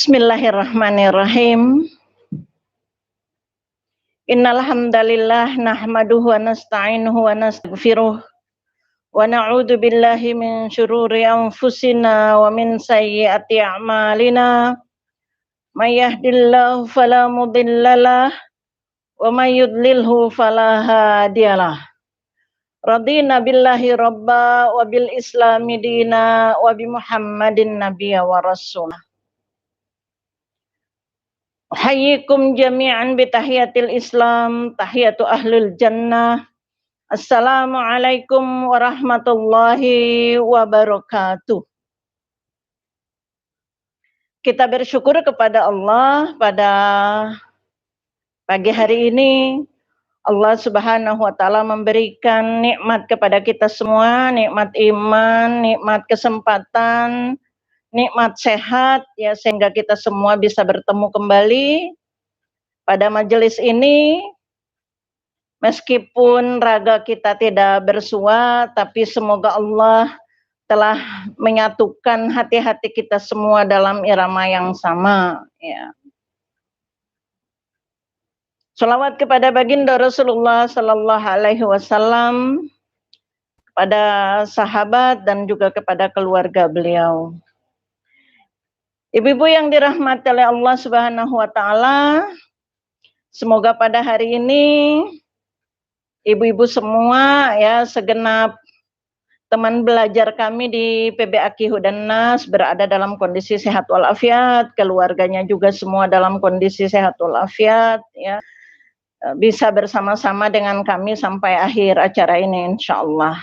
Bismillahirrahmanirrahim. Innal hamdalillah nahmaduhu wa nasta'inuhu wa nastaghfiruh wa na'udzu billahi min syururi anfusina wa min sayyiati a'malina. May yahdihillahu fala mudhillalah wa may yudlilhu fala hadiyalah. Radina billahi rabba wa bil islami dina wa bi Muhammadin nabiyya wa rasulah. Hayyikum jami'an bitahiyatil Islam, tahiyatu ahlul jannah. Assalamualaikum warahmatullahi wabarakatuh. Kita bersyukur kepada Allah pada pagi hari ini. Allah Subhanahu wa taala memberikan nikmat kepada kita semua, nikmat iman, nikmat kesempatan, nikmat sehat ya, sehingga kita semua bisa bertemu kembali pada majelis ini. Meskipun raga kita tidak bersua, tapi semoga Allah telah menyatukan hati-hati kita semua dalam irama yang sama ya. Shalawat kepada baginda Rasulullah sallallahu alaihi wasallam, kepada sahabat dan juga kepada keluarga beliau. Ibu-ibu yang dirahmati oleh Allah Subhanahu wa taala, semoga pada hari ini ibu-ibu semua ya, segenap teman belajar kami di PBAQ Hudan Nas berada dalam kondisi sehat walafiat, keluarganya juga semua dalam kondisi sehat walafiat ya. Bisa bersama-sama dengan kami sampai akhir acara ini insyaallah.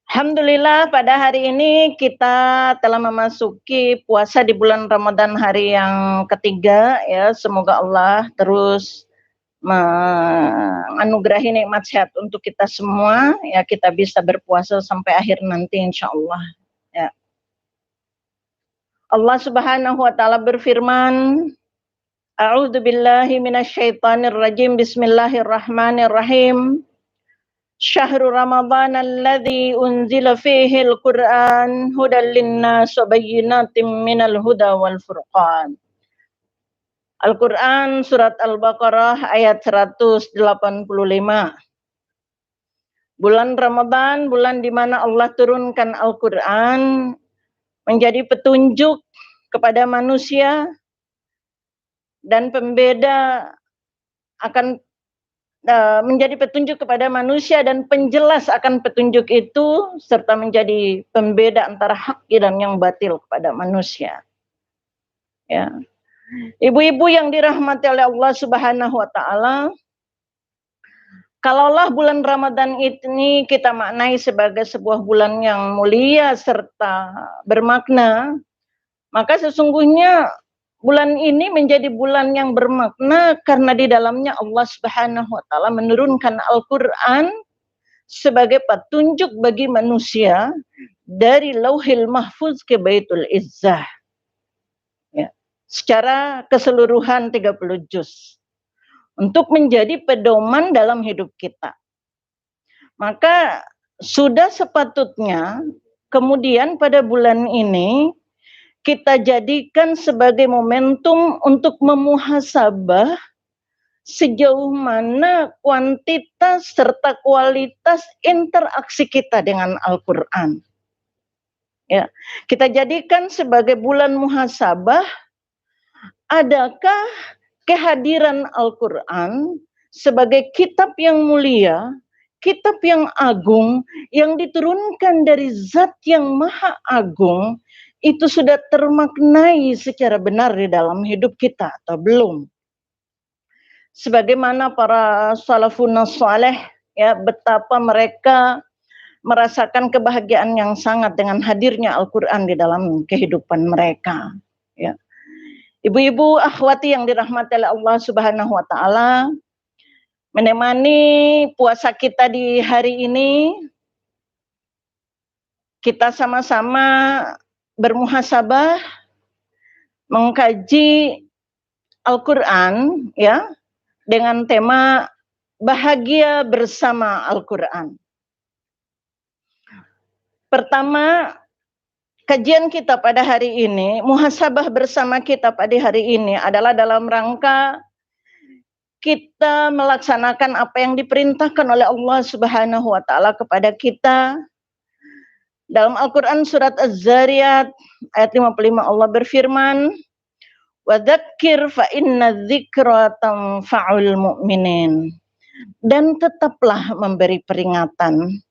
Alhamdulillah pada hari ini kita telah memasuki puasa di bulan Ramadan hari yang ketiga ya. Semoga Allah terus menganugerahi nikmat sehat untuk kita semua ya, kita bisa berpuasa sampai akhir nanti insyaallah ya. Allah Subhanahu wa taala berfirman, A'udzu billahi minasyaitonir rajim. Bismillahirrahmanirrahim. Syahrul Ramadan alladzi unzila fihi al-Qur'an hudal linnas wa bayyinatin minal huda wal furqan. Al-Qur'an surat Al-Baqarah ayat 185. Bulan Ramadan, bulan di mana Allah turunkan Al-Qur'an menjadi petunjuk kepada manusia dan pembeda akan menjadi petunjuk kepada manusia dan penjelas akan petunjuk itu, serta menjadi pembeda antara hak dan yang batil kepada manusia. Ya. Ibu-ibu yang dirahmati oleh Allah Subhanahu wa taala, kalaulah bulan Ramadan ini kita maknai sebagai sebuah bulan yang mulia serta bermakna, maka sesungguhnya bulan ini menjadi bulan yang bermakna karena di dalamnya Allah Subhanahu wa taala menurunkan Al-Qur'an sebagai petunjuk bagi manusia dari Lauhil Mahfuz ke Baitul Izzah. Ya, secara keseluruhan 30 juz untuk menjadi pedoman dalam hidup kita. Maka sudah sepatutnya kemudian pada bulan ini kita jadikan sebagai momentum untuk memuhasabah sejauh mana kuantitas serta kualitas interaksi kita dengan Al-Qur'an. Ya, kita jadikan sebagai bulan muhasabah, adakah kehadiran Al-Qur'an sebagai kitab yang mulia, kitab yang agung yang diturunkan dari Zat yang Maha Agung, itu sudah termaknai secara benar di dalam hidup kita atau belum? Sebagaimana para salafun saleh ya, betapa mereka merasakan kebahagiaan yang sangat dengan hadirnya Al-Qur'an di dalam kehidupan mereka ya. Ibu-ibu akhwati yang dirahmati oleh Allah Subhanahu wa taala, menemani puasa kita di hari ini, kita sama-sama bermuhasabah, mengkaji Al-Qur'an ya, dengan tema bahagia bersama Al-Qur'an. Pertama, kajian kita pada hari ini, muhasabah bersama kita pada hari ini adalah dalam rangka kita melaksanakan apa yang diperintahkan oleh Allah Subhanahu wa taala kepada kita. Dalam Al-Qur'an surat Az-Zariyat ayat 55 Allah berfirman, "Wa dzakir fa inna dzikra tanfa'ul mu'minin." Dan tetaplah memberi peringatan,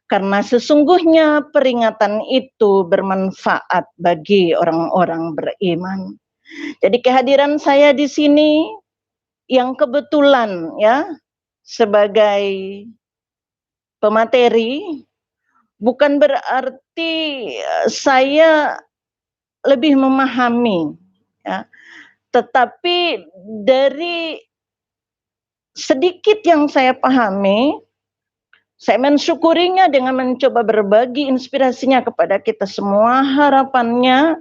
karena sesungguhnya peringatan itu bermanfaat bagi orang-orang beriman. Jadi kehadiran saya di sini yang kebetulan ya sebagai pemateri bukan berarti saya lebih memahami ya, tetapi dari sedikit yang saya pahami, saya mensyukurinya dengan mencoba berbagi inspirasinya kepada kita semua. Harapannya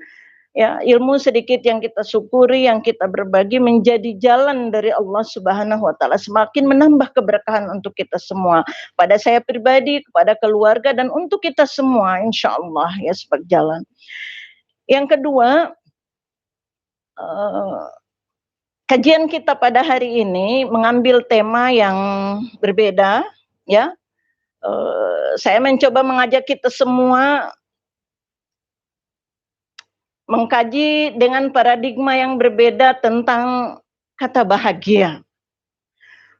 ya, ilmu sedikit yang kita syukuri, yang kita berbagi menjadi jalan dari Allah Subhanahu wa taala, semakin menambah keberkahan untuk kita semua, pada saya pribadi, kepada keluarga, dan untuk kita semua insyaallah ya, sebagai jalan. Yang kedua, kajian kita pada hari ini mengambil tema yang berbeda ya. Saya mencoba mengajak kita semua mengkaji dengan paradigma yang berbeda tentang kata bahagia.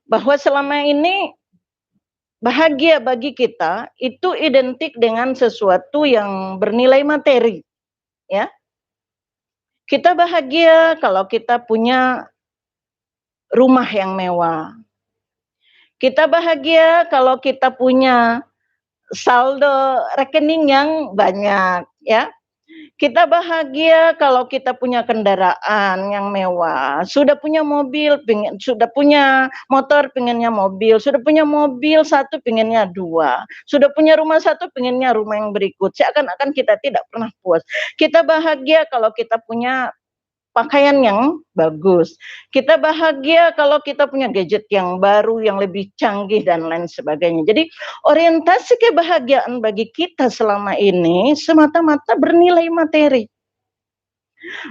Bahwa selama ini bahagia bagi kita itu identik dengan sesuatu yang bernilai materi, ya. Kita bahagia kalau kita punya rumah yang mewah. Kita bahagia kalau kita punya saldo rekening yang banyak, ya. Kita bahagia kalau kita punya kendaraan yang mewah, sudah punya mobil, sudah punya motor, pengennya mobil, sudah punya mobil satu, pengennya dua, sudah punya rumah satu, pengennya rumah yang berikut. Seakan-akan kita tidak pernah puas. Kita bahagia kalau kita punya pakaian yang bagus. Kita bahagia kalau kita punya gadget yang baru, yang lebih canggih, dan lain sebagainya. Jadi orientasi kebahagiaan bagi kita selama ini semata-mata bernilai materi.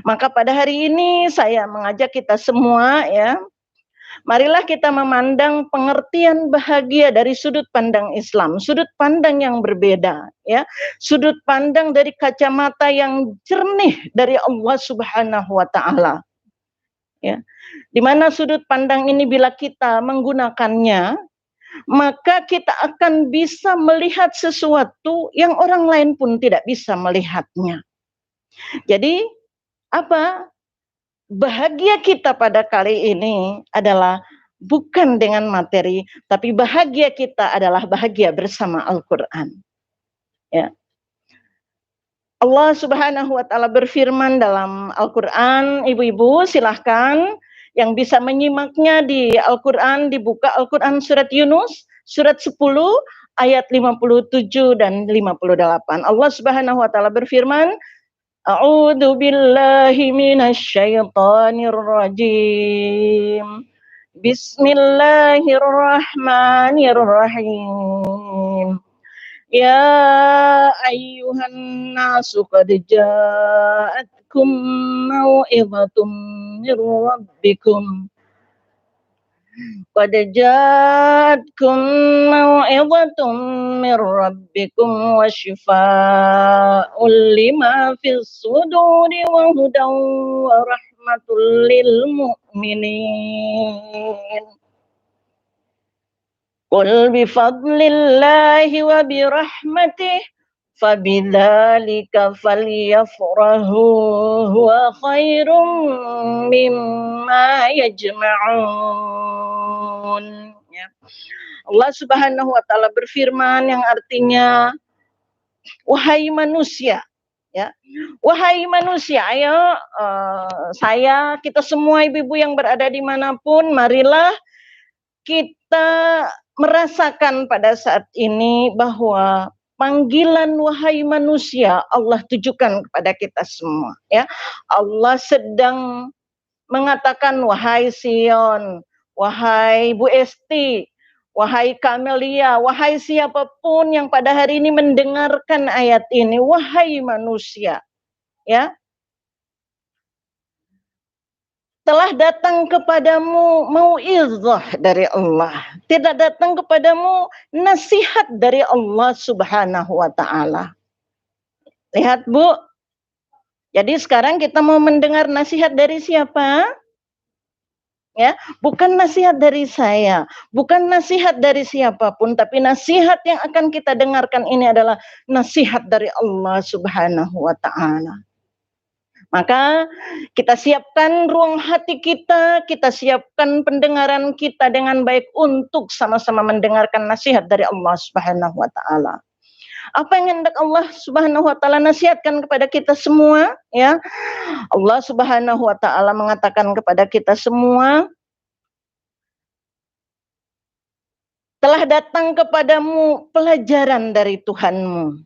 Maka pada hari ini saya mengajak kita semua ya, marilah kita memandang pengertian bahagia dari sudut pandang Islam, sudut pandang yang berbeda ya, sudut pandang dari kacamata yang jernih dari Allah Subhanahu wa taala. Ya. Di mana sudut pandang ini bila kita menggunakannya, maka kita akan bisa melihat sesuatu yang orang lain pun tidak bisa melihatnya. Jadi apa? Bahagia kita pada kali ini adalah bukan dengan materi, tapi bahagia kita adalah bahagia bersama Al-Qur'an. Ya. Allah Subhanahu wa taala berfirman dalam Al-Qur'an, ibu-ibu silahkan yang bisa menyimaknya di Al-Qur'an, dibuka Al-Qur'an surat Yunus, surat 10 ayat 57 dan 58. Allah Subhanahu wa taala berfirman, A'udzu billahi minasyaitonir rajim. Bismillahirrahmanirrahim. Ya ayyuhan nasu qad ja'atkum mau'izatum mir rabbikum. Qad ja'atkum mau'izatum mir rabbikum wa shifaa'un lima fis suduri wa hudan wa rahmatul lil mu'minin. Qul bi fadlillahi wa bi rahmatih fabidzalika falyafrahu huwa khairum mimma yajma'un. Ya. Allah Subhanahu wa taala berfirman yang artinya, wahai manusia, ya. Wahai manusia, ayo saya, kita semua ibu-ibu yang berada dimanapun, marilah kita merasakan pada saat ini bahwa panggilan wahai manusia Allah tujukan kepada kita semua ya. Allah sedang mengatakan wahai Sion, wahai Bu Esti, wahai Kamelia, wahai siapapun yang pada hari ini mendengarkan ayat ini, wahai manusia, ya, telah datang kepadamu mau'izah dari Allah. Tidak datang kepadamu nasihat dari Allah Subhanahu wa taala. Lihat, Bu. Jadi sekarang kita mau mendengar nasihat dari siapa? Ya, bukan nasihat dari saya, bukan nasihat dari siapapun, tapi nasihat yang akan kita dengarkan ini adalah nasihat dari Allah Subhanahu wa taala. Maka kita siapkan ruang hati kita siapkan pendengaran kita dengan baik untuk sama-sama mendengarkan nasihat dari Allah Subhanahu wa taala. Apa yang hendak Allah Subhanahu wa taala nasihatkan kepada kita semua, ya? Allah Subhanahu wa taala mengatakan kepada kita semua, telah datang kepadamu pelajaran dari Tuhanmu.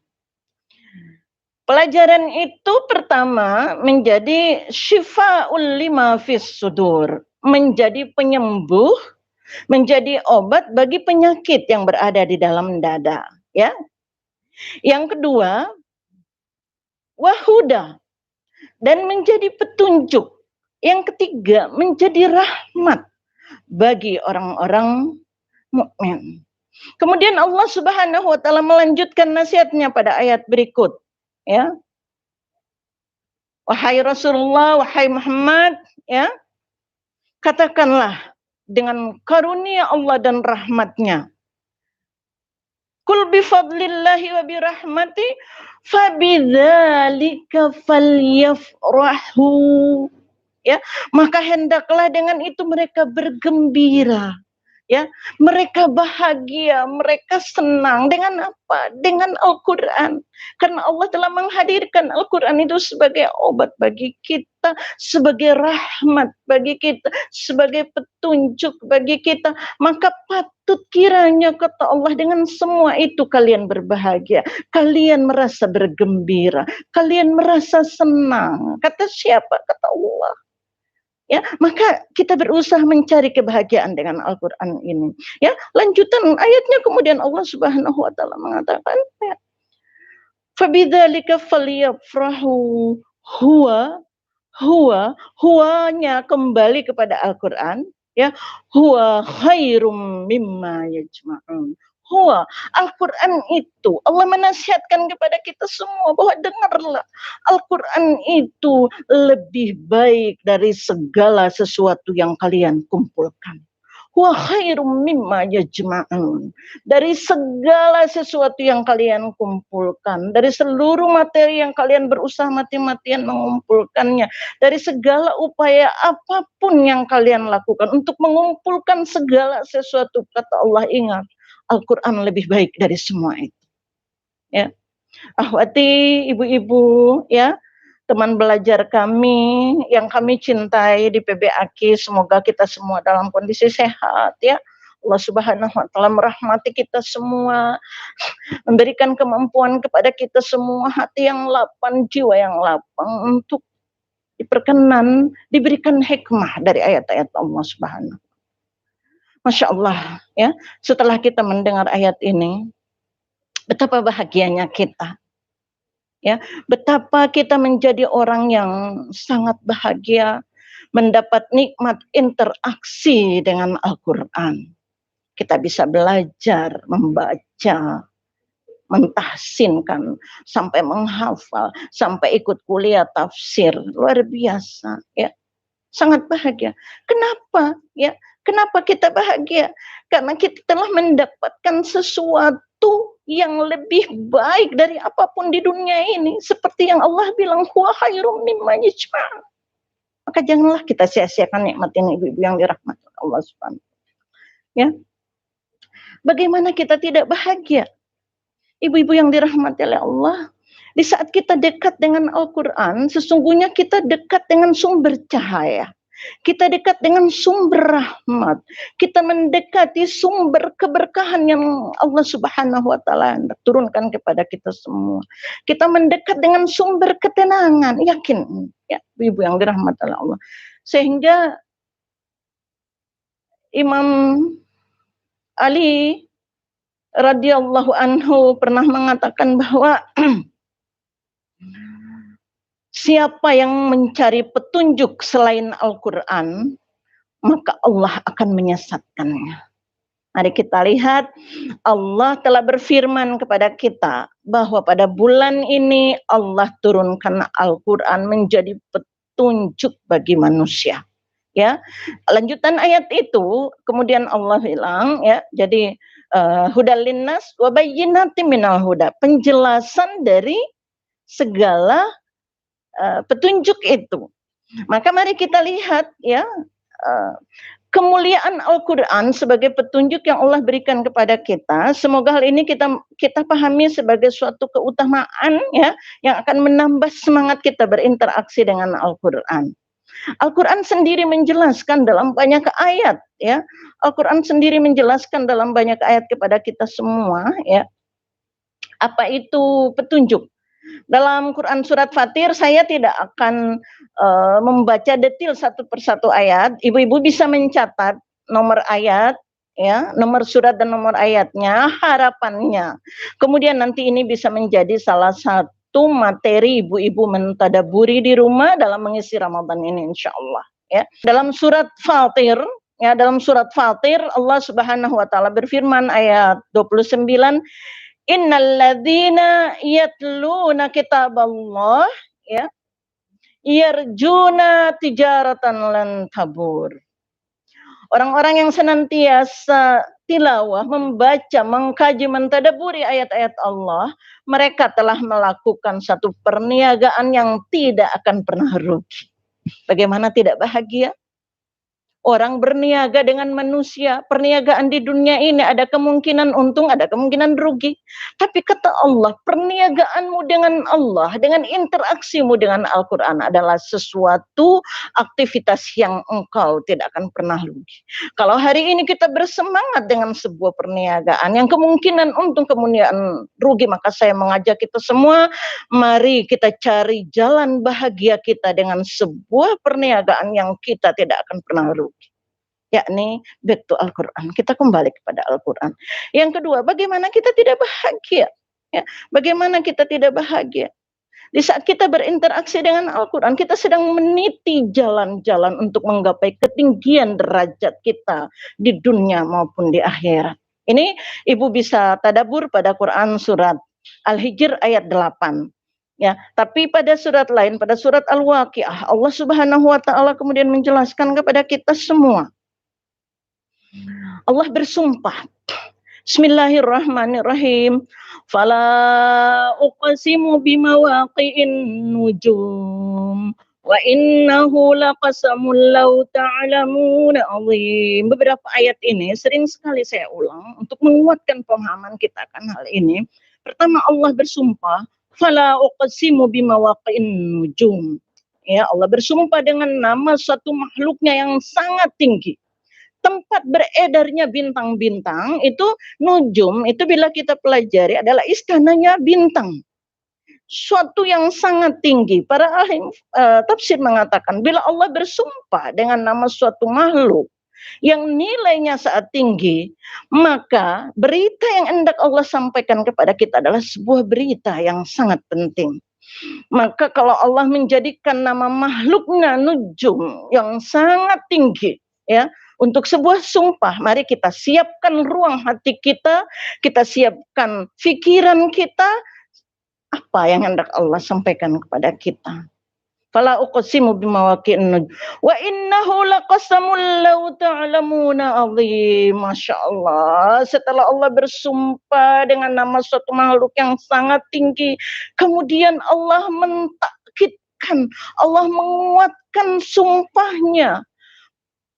Pelajaran itu pertama menjadi syifa'ul lima fis sudur, menjadi penyembuh, menjadi obat bagi penyakit yang berada di dalam dada, ya. Yang kedua, wahuda, dan menjadi petunjuk. Yang ketiga, menjadi rahmat bagi orang-orang mukmin. Kemudian Allah Subhanahu wa taala melanjutkan nasihatnya pada ayat berikut, ya. Wahai Rasulullah, wahai Muhammad, ya, katakanlah dengan karunia Allah dan rahmatnya. Kul bifadlillahi wa birahmati fabidzalika falyafrahu. Ya, maka hendaklah dengan itu mereka bergembira. Ya, mereka bahagia, mereka senang dengan apa? Dengan Al-Qur'an. Karena Allah telah menghadirkan Al-Qur'an itu sebagai obat bagi kita, sebagai rahmat bagi kita, sebagai petunjuk bagi kita. Maka patut kiranya kata Allah dengan semua itu kalian berbahagia, kalian merasa bergembira, kalian merasa senang. Kata siapa? Kata Allah. Ya, maka kita berusaha mencari kebahagiaan dengan Al-Qur'an ini. Ya, lanjutan ayatnya kemudian Allah Subhanahu wa taala mengatakan, ya, fabidzalika falyafrahu huwanya kembali kepada Al-Qur'an, ya, huwa khairum mimma yajma'un. Huwa, Al-Qur'an itu Allah menasihatkan kepada kita semua bahwa dengarlah, Al-Qur'an itu lebih baik dari segala sesuatu yang kalian kumpulkan. Huwa khairum mimma yajma'un. Dari segala sesuatu yang kalian kumpulkan, dari seluruh materi yang kalian berusaha mati-matian mengumpulkannya, dari segala upaya apapun yang kalian lakukan untuk mengumpulkan segala sesuatu, kata Allah, ingat, Al-Qur'an lebih baik dari semua itu. Ya. Ahwati, ibu-ibu, ya, teman belajar kami yang kami cintai di PBAKI, semoga kita semua dalam kondisi sehat, ya. Allah Subhanahu wa taala merahmati kita semua, memberikan kemampuan kepada kita semua, hati yang lapang, jiwa yang lapang untuk diperkenan, diberikan hikmah dari ayat-ayat Allah Subhanahu. Masya Allah, ya. Setelah kita mendengar ayat ini, betapa bahagianya kita. Ya, betapa kita menjadi orang yang sangat bahagia mendapat nikmat interaksi dengan Al-Qur'an. Kita bisa belajar, membaca, mentahsinkan, sampai menghafal, sampai ikut kuliah tafsir. Luar biasa, ya. Sangat bahagia. Kenapa? Ya, kenapa kita bahagia? Karena kita telah mendapatkan sesuatu yang lebih baik dari apapun di dunia ini. Seperti yang Allah bilang, huwa khairum mimma yajma'un. Maka janganlah kita sia-siakan nikmat ini, ibu-ibu yang dirahmati Allah Subhanahu. Ya. Bagaimana kita tidak bahagia? Ibu-ibu yang dirahmati oleh Allah, di saat kita dekat dengan Al-Qur'an, sesungguhnya kita dekat dengan sumber cahaya. Kita dekat dengan sumber rahmat. Kita mendekati sumber keberkahan yang Allah Subhanahu wa taala turunkan kepada kita semua. Kita mendekat dengan sumber ketenangan, yakin, ya, ibu yang dirahmati oleh Allah. Sehingga Imam Ali radhiyallahu anhu pernah mengatakan bahwa siapa yang mencari petunjuk selain Al-Quran, maka Allah akan menyesatkannya. Mari kita lihat, Allah telah berfirman kepada kita bahwa pada bulan ini Allah turunkan Al-Quran menjadi petunjuk bagi manusia. Ya, lanjutan ayat itu kemudian Allah bilang, ya, jadi hudal linnas wa bayyinatin minal huda, penjelasan dari segala petunjuk itu. Maka mari kita lihat, ya, kemuliaan Al-Quran sebagai petunjuk yang Allah berikan kepada kita. Semoga hal ini kita pahami sebagai suatu keutamaan, ya, yang akan menambah semangat kita berinteraksi dengan Al-Quran. Al-Quran sendiri menjelaskan dalam banyak ayat, ya. Al-Quran sendiri menjelaskan dalam banyak ayat kepada kita semua, ya, apa itu petunjuk. Dalam Quran surat Fatir saya tidak akan membaca detail satu persatu ayat. Ibu-ibu bisa mencatat nomor ayat, ya, nomor surat dan nomor ayatnya, harapannya. Kemudian nanti ini bisa menjadi salah satu materi ibu-ibu mentadaburi di rumah dalam mengisi Ramadan ini, insya Allah. Ya. Dalam surat Fatir, ya, dalam surat Fatir Allah Subhanahu wa taala berfirman ayat 29, innalladzina yatluna kitaballah, ya, yarjuna tijaratan lan tabur. Orang-orang yang senantiasa tilawah, membaca, mengkaji, mentadaburi ayat-ayat Allah, mereka telah melakukan satu perniagaan yang tidak akan pernah rugi. Bagaimana tidak bahagia? Orang berniaga dengan manusia, perniagaan di dunia ini ada kemungkinan untung, ada kemungkinan rugi. Tapi kata Allah, perniagaanmu dengan Allah, dengan interaksimu dengan Al-Quran adalah sesuatu aktivitas yang engkau tidak akan pernah rugi. Kalau hari ini kita bersemangat dengan sebuah perniagaan yang kemungkinan untung, kemungkinan rugi, maka saya mengajak kita semua, mari kita cari jalan bahagia kita dengan sebuah perniagaan yang kita tidak akan pernah rugi. Yakni back to Al-Quran. Kita kembali kepada Al-Quran. Yang kedua, bagaimana kita tidak bahagia? Ya, bagaimana kita tidak bahagia? Di saat kita berinteraksi dengan Al-Quran, kita sedang meniti jalan-jalan untuk menggapai ketinggian derajat kita di dunia maupun di akhirat. Ini ibu bisa tadabur pada Quran surat Al-Hijr ayat 8. Ya, tapi pada surat lain, pada surat Al-Waqiah, Allah Subhanahu wa taala kemudian menjelaskan kepada kita semua. Allah bersumpah. Bismillahirrahmanirrahim. Fala uqsimu bimawaqi'in nujum wa innahu laqasamul law ta'lamuna azim. Beberapa ayat ini sering sekali saya ulang untuk menguatkan pemahaman kita akan hal ini. Pertama, Allah bersumpah, fala uqsimu bimawaqi'in nujum. Ya, Allah bersumpah dengan nama suatu makhluknya yang sangat tinggi. Tempat beredarnya bintang-bintang itu, nujum itu bila kita pelajari adalah istananya bintang. Suatu yang sangat tinggi. Para ahli tafsir mengatakan bila Allah bersumpah dengan nama suatu makhluk yang nilainya sangat tinggi, maka berita yang hendak Allah sampaikan kepada kita adalah sebuah berita yang sangat penting. Maka kalau Allah menjadikan nama makhluknya nujum yang sangat tinggi, ya, untuk sebuah sumpah, mari kita siapkan ruang hati kita siapkan pikiran kita, apa yang hendak Allah sampaikan kepada kita. Fala uqsimu bimawaqi'in nujum wa innahu laqasamul law ta'lamuna azim. Masya Allah, setelah Allah bersumpah dengan nama suatu makhluk yang sangat tinggi, kemudian Allah mentakkidkan, Allah menguatkan sumpahnya,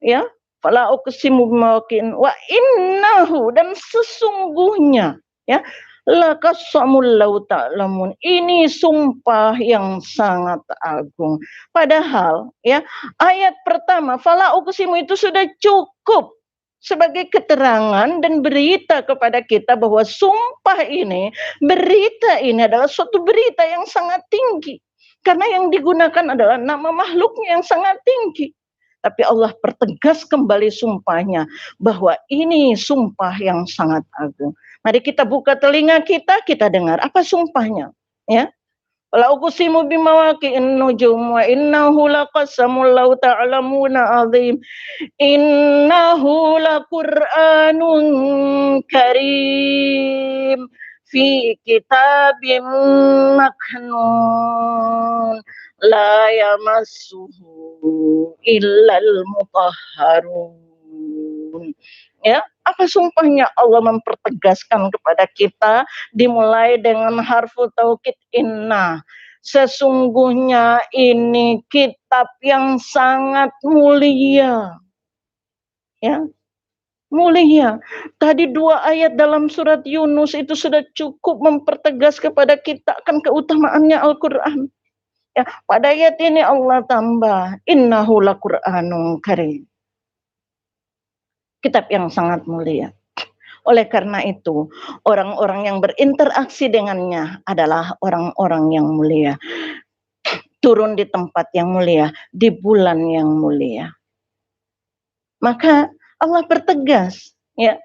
ya. Fala uqsimu bimawaqi'in wa innahu, dan sesungguhnya, ya, laqasamul law ta'lamun. Ini sumpah yang sangat agung. Padahal, ya, ayat pertama fala uqsimu itu sudah cukup sebagai keterangan dan berita kepada kita bahwa sumpah ini, berita ini adalah suatu berita yang sangat tinggi. Karena yang digunakan adalah nama makhluknya yang sangat tinggi. Tapi Allah pertegas kembali sumpahnya bahwa ini sumpah yang sangat agung. Mari kita buka telinga kita dengar apa sumpahnya, ya. La uqsimu bimawaqi'in nujum wa innahu laqasamul law ta'lamuna azim. Innahu laqur'anun karim fi kitabim maknun la yamassuhu illal mutahharun. Ya, apa sumpahnya? Allah mempertegaskan kepada kita dimulai dengan harfu taukid inna. Sesungguhnya ini kitab yang sangat mulia. Ya, mulia. Tadi 2 ayat dalam surat Yunus itu sudah cukup mempertegas kepada kita akan keutamaannya Al-Quran. Ya, pada ayat ini Allah tambah, innahu laqur'anun karim. Kitab yang sangat mulia. Oleh karena itu, orang-orang yang berinteraksi dengannya adalah orang-orang yang mulia. Turun di tempat yang mulia, di bulan yang mulia. Maka Allah pertegas, ya.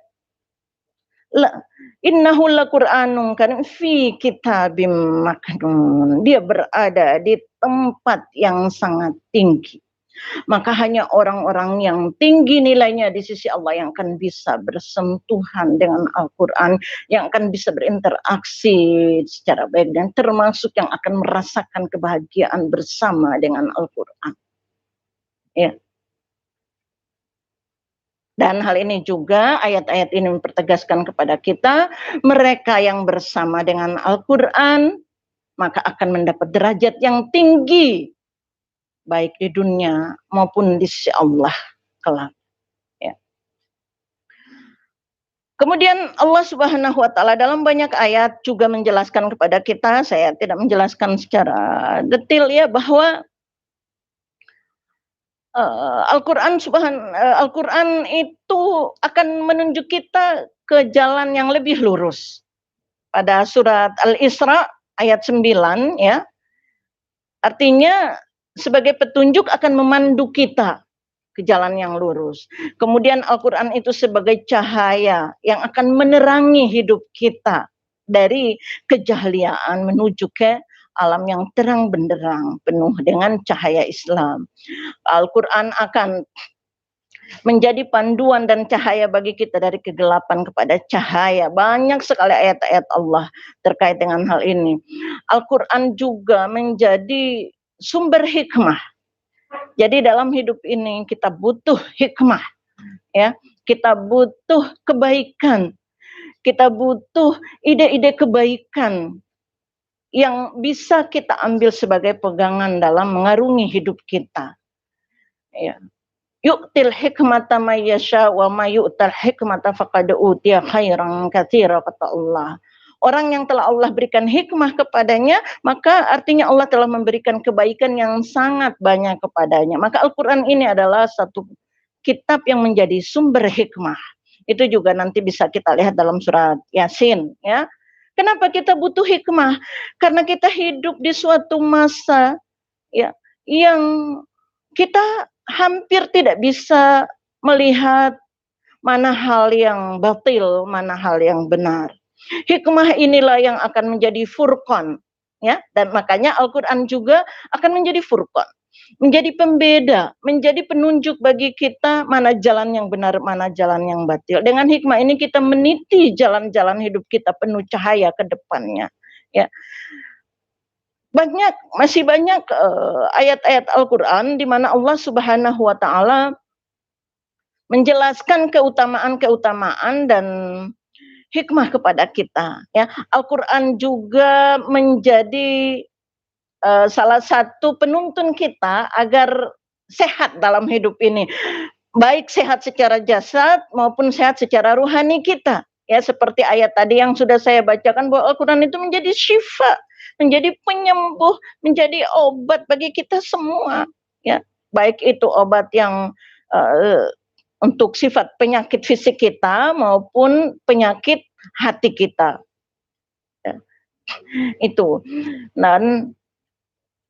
Innahu laqur'anun karim fi kitabim maknun. Dia berada di tempat yang sangat tinggi. Maka hanya orang-orang yang tinggi nilainya di sisi Allah yang akan bisa bersentuhan dengan Al-Quran, yang akan bisa berinteraksi secara baik, dan termasuk yang akan merasakan kebahagiaan bersama dengan Al-Quran. Ya. Dan hal ini juga ayat-ayat ini mempertegaskan kepada kita, mereka yang bersama dengan Al-Quran maka akan mendapat derajat yang tinggi baik di dunia maupun di sisi Allah kelak. Ya. Kemudian Allah Subhanahu wa taala dalam banyak ayat juga menjelaskan kepada kita, saya tidak menjelaskan secara detail ya, bahwa Al-Quran itu akan menunjuk kita ke jalan yang lebih lurus. Pada surat Al-Isra ayat 9 ya. Artinya sebagai petunjuk akan memandu kita ke jalan yang lurus. Kemudian Al-Quran itu sebagai cahaya yang akan menerangi hidup kita dari kejahiliaan menuju ke alam yang terang benderang penuh dengan cahaya Islam. Al-Quran akan menjadi panduan dan cahaya bagi kita dari kegelapan kepada cahaya. Banyak sekali ayat-ayat Allah terkait dengan hal ini. Al-Quran juga menjadi sumber hikmah. Jadi dalam hidup ini kita butuh hikmah, ya. Kita butuh kebaikan. Kita butuh ide-ide kebaikan yang bisa kita ambil sebagai pegangan dalam mengarungi hidup kita. Ya. Yu'til hikmata may yasha wa may yu'tal hikmata faqad utiya khairan katsira, kata Allah. Orang yang telah Allah berikan hikmah kepadanya, maka artinya Allah telah memberikan kebaikan yang sangat banyak kepadanya. Maka Al-Quran ini adalah satu kitab yang menjadi sumber hikmah. Itu juga nanti bisa kita lihat dalam surat Yasin, ya. Kenapa kita butuh hikmah? Karena kita hidup di suatu masa, ya, yang kita hampir tidak bisa melihat mana hal yang batil, mana hal yang benar. Hikmah inilah yang akan menjadi furqan, ya, dan makanya Al-Quran juga akan menjadi furqan, menjadi pembeda, menjadi penunjuk bagi kita mana jalan yang benar, mana jalan yang batil. Dengan hikmah ini kita meniti jalan-jalan hidup kita penuh cahaya ke depannya, ya. Masih banyak ayat-ayat Al-Quran di mana Allah Subhanahu wa taala menjelaskan keutamaan-keutamaan dan hikmah kepada kita, ya. Al-Quran juga menjadi salah satu penuntun kita agar sehat dalam hidup ini, baik sehat secara jasad maupun sehat secara ruhani kita, ya. Seperti ayat tadi yang sudah saya bacakan bahwa Al-Quran itu menjadi syifa, menjadi penyembuh, menjadi obat bagi kita semua, ya. Baik itu obat yang untuk sifat penyakit fisik kita maupun penyakit hati kita. Ya. Itu. Dan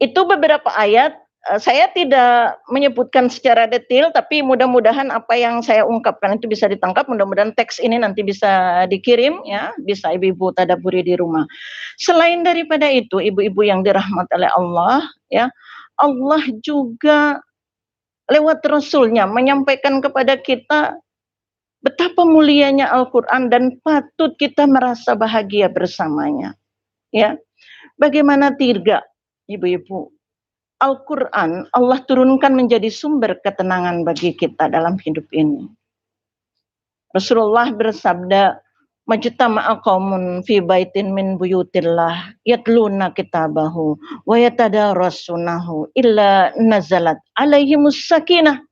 itu beberapa ayat Saya tidak menyebutkan secara detail, tapi mudah-mudahan apa yang saya ungkapkan itu bisa ditangkap, mudah-mudahan teks ini nanti bisa dikirim ya, bisa ibu-ibu tadaburi di rumah. Selain daripada itu, ibu-ibu yang dirahmati oleh Allah, ya, Allah juga lewat Rasulnya menyampaikan kepada kita betapa mulianya Al-Quran dan patut kita merasa bahagia bersamanya. Ya, bagaimana tidak, ibu-ibu? Al-Quran Allah turunkan menjadi sumber ketenangan bagi kita dalam hidup ini. Rasulullah bersabda, "Majtama'a qaumun fi baitin min buyutillah yatluna kitabahu wa yatadarasunahu illa nazalat alaihimus sakinah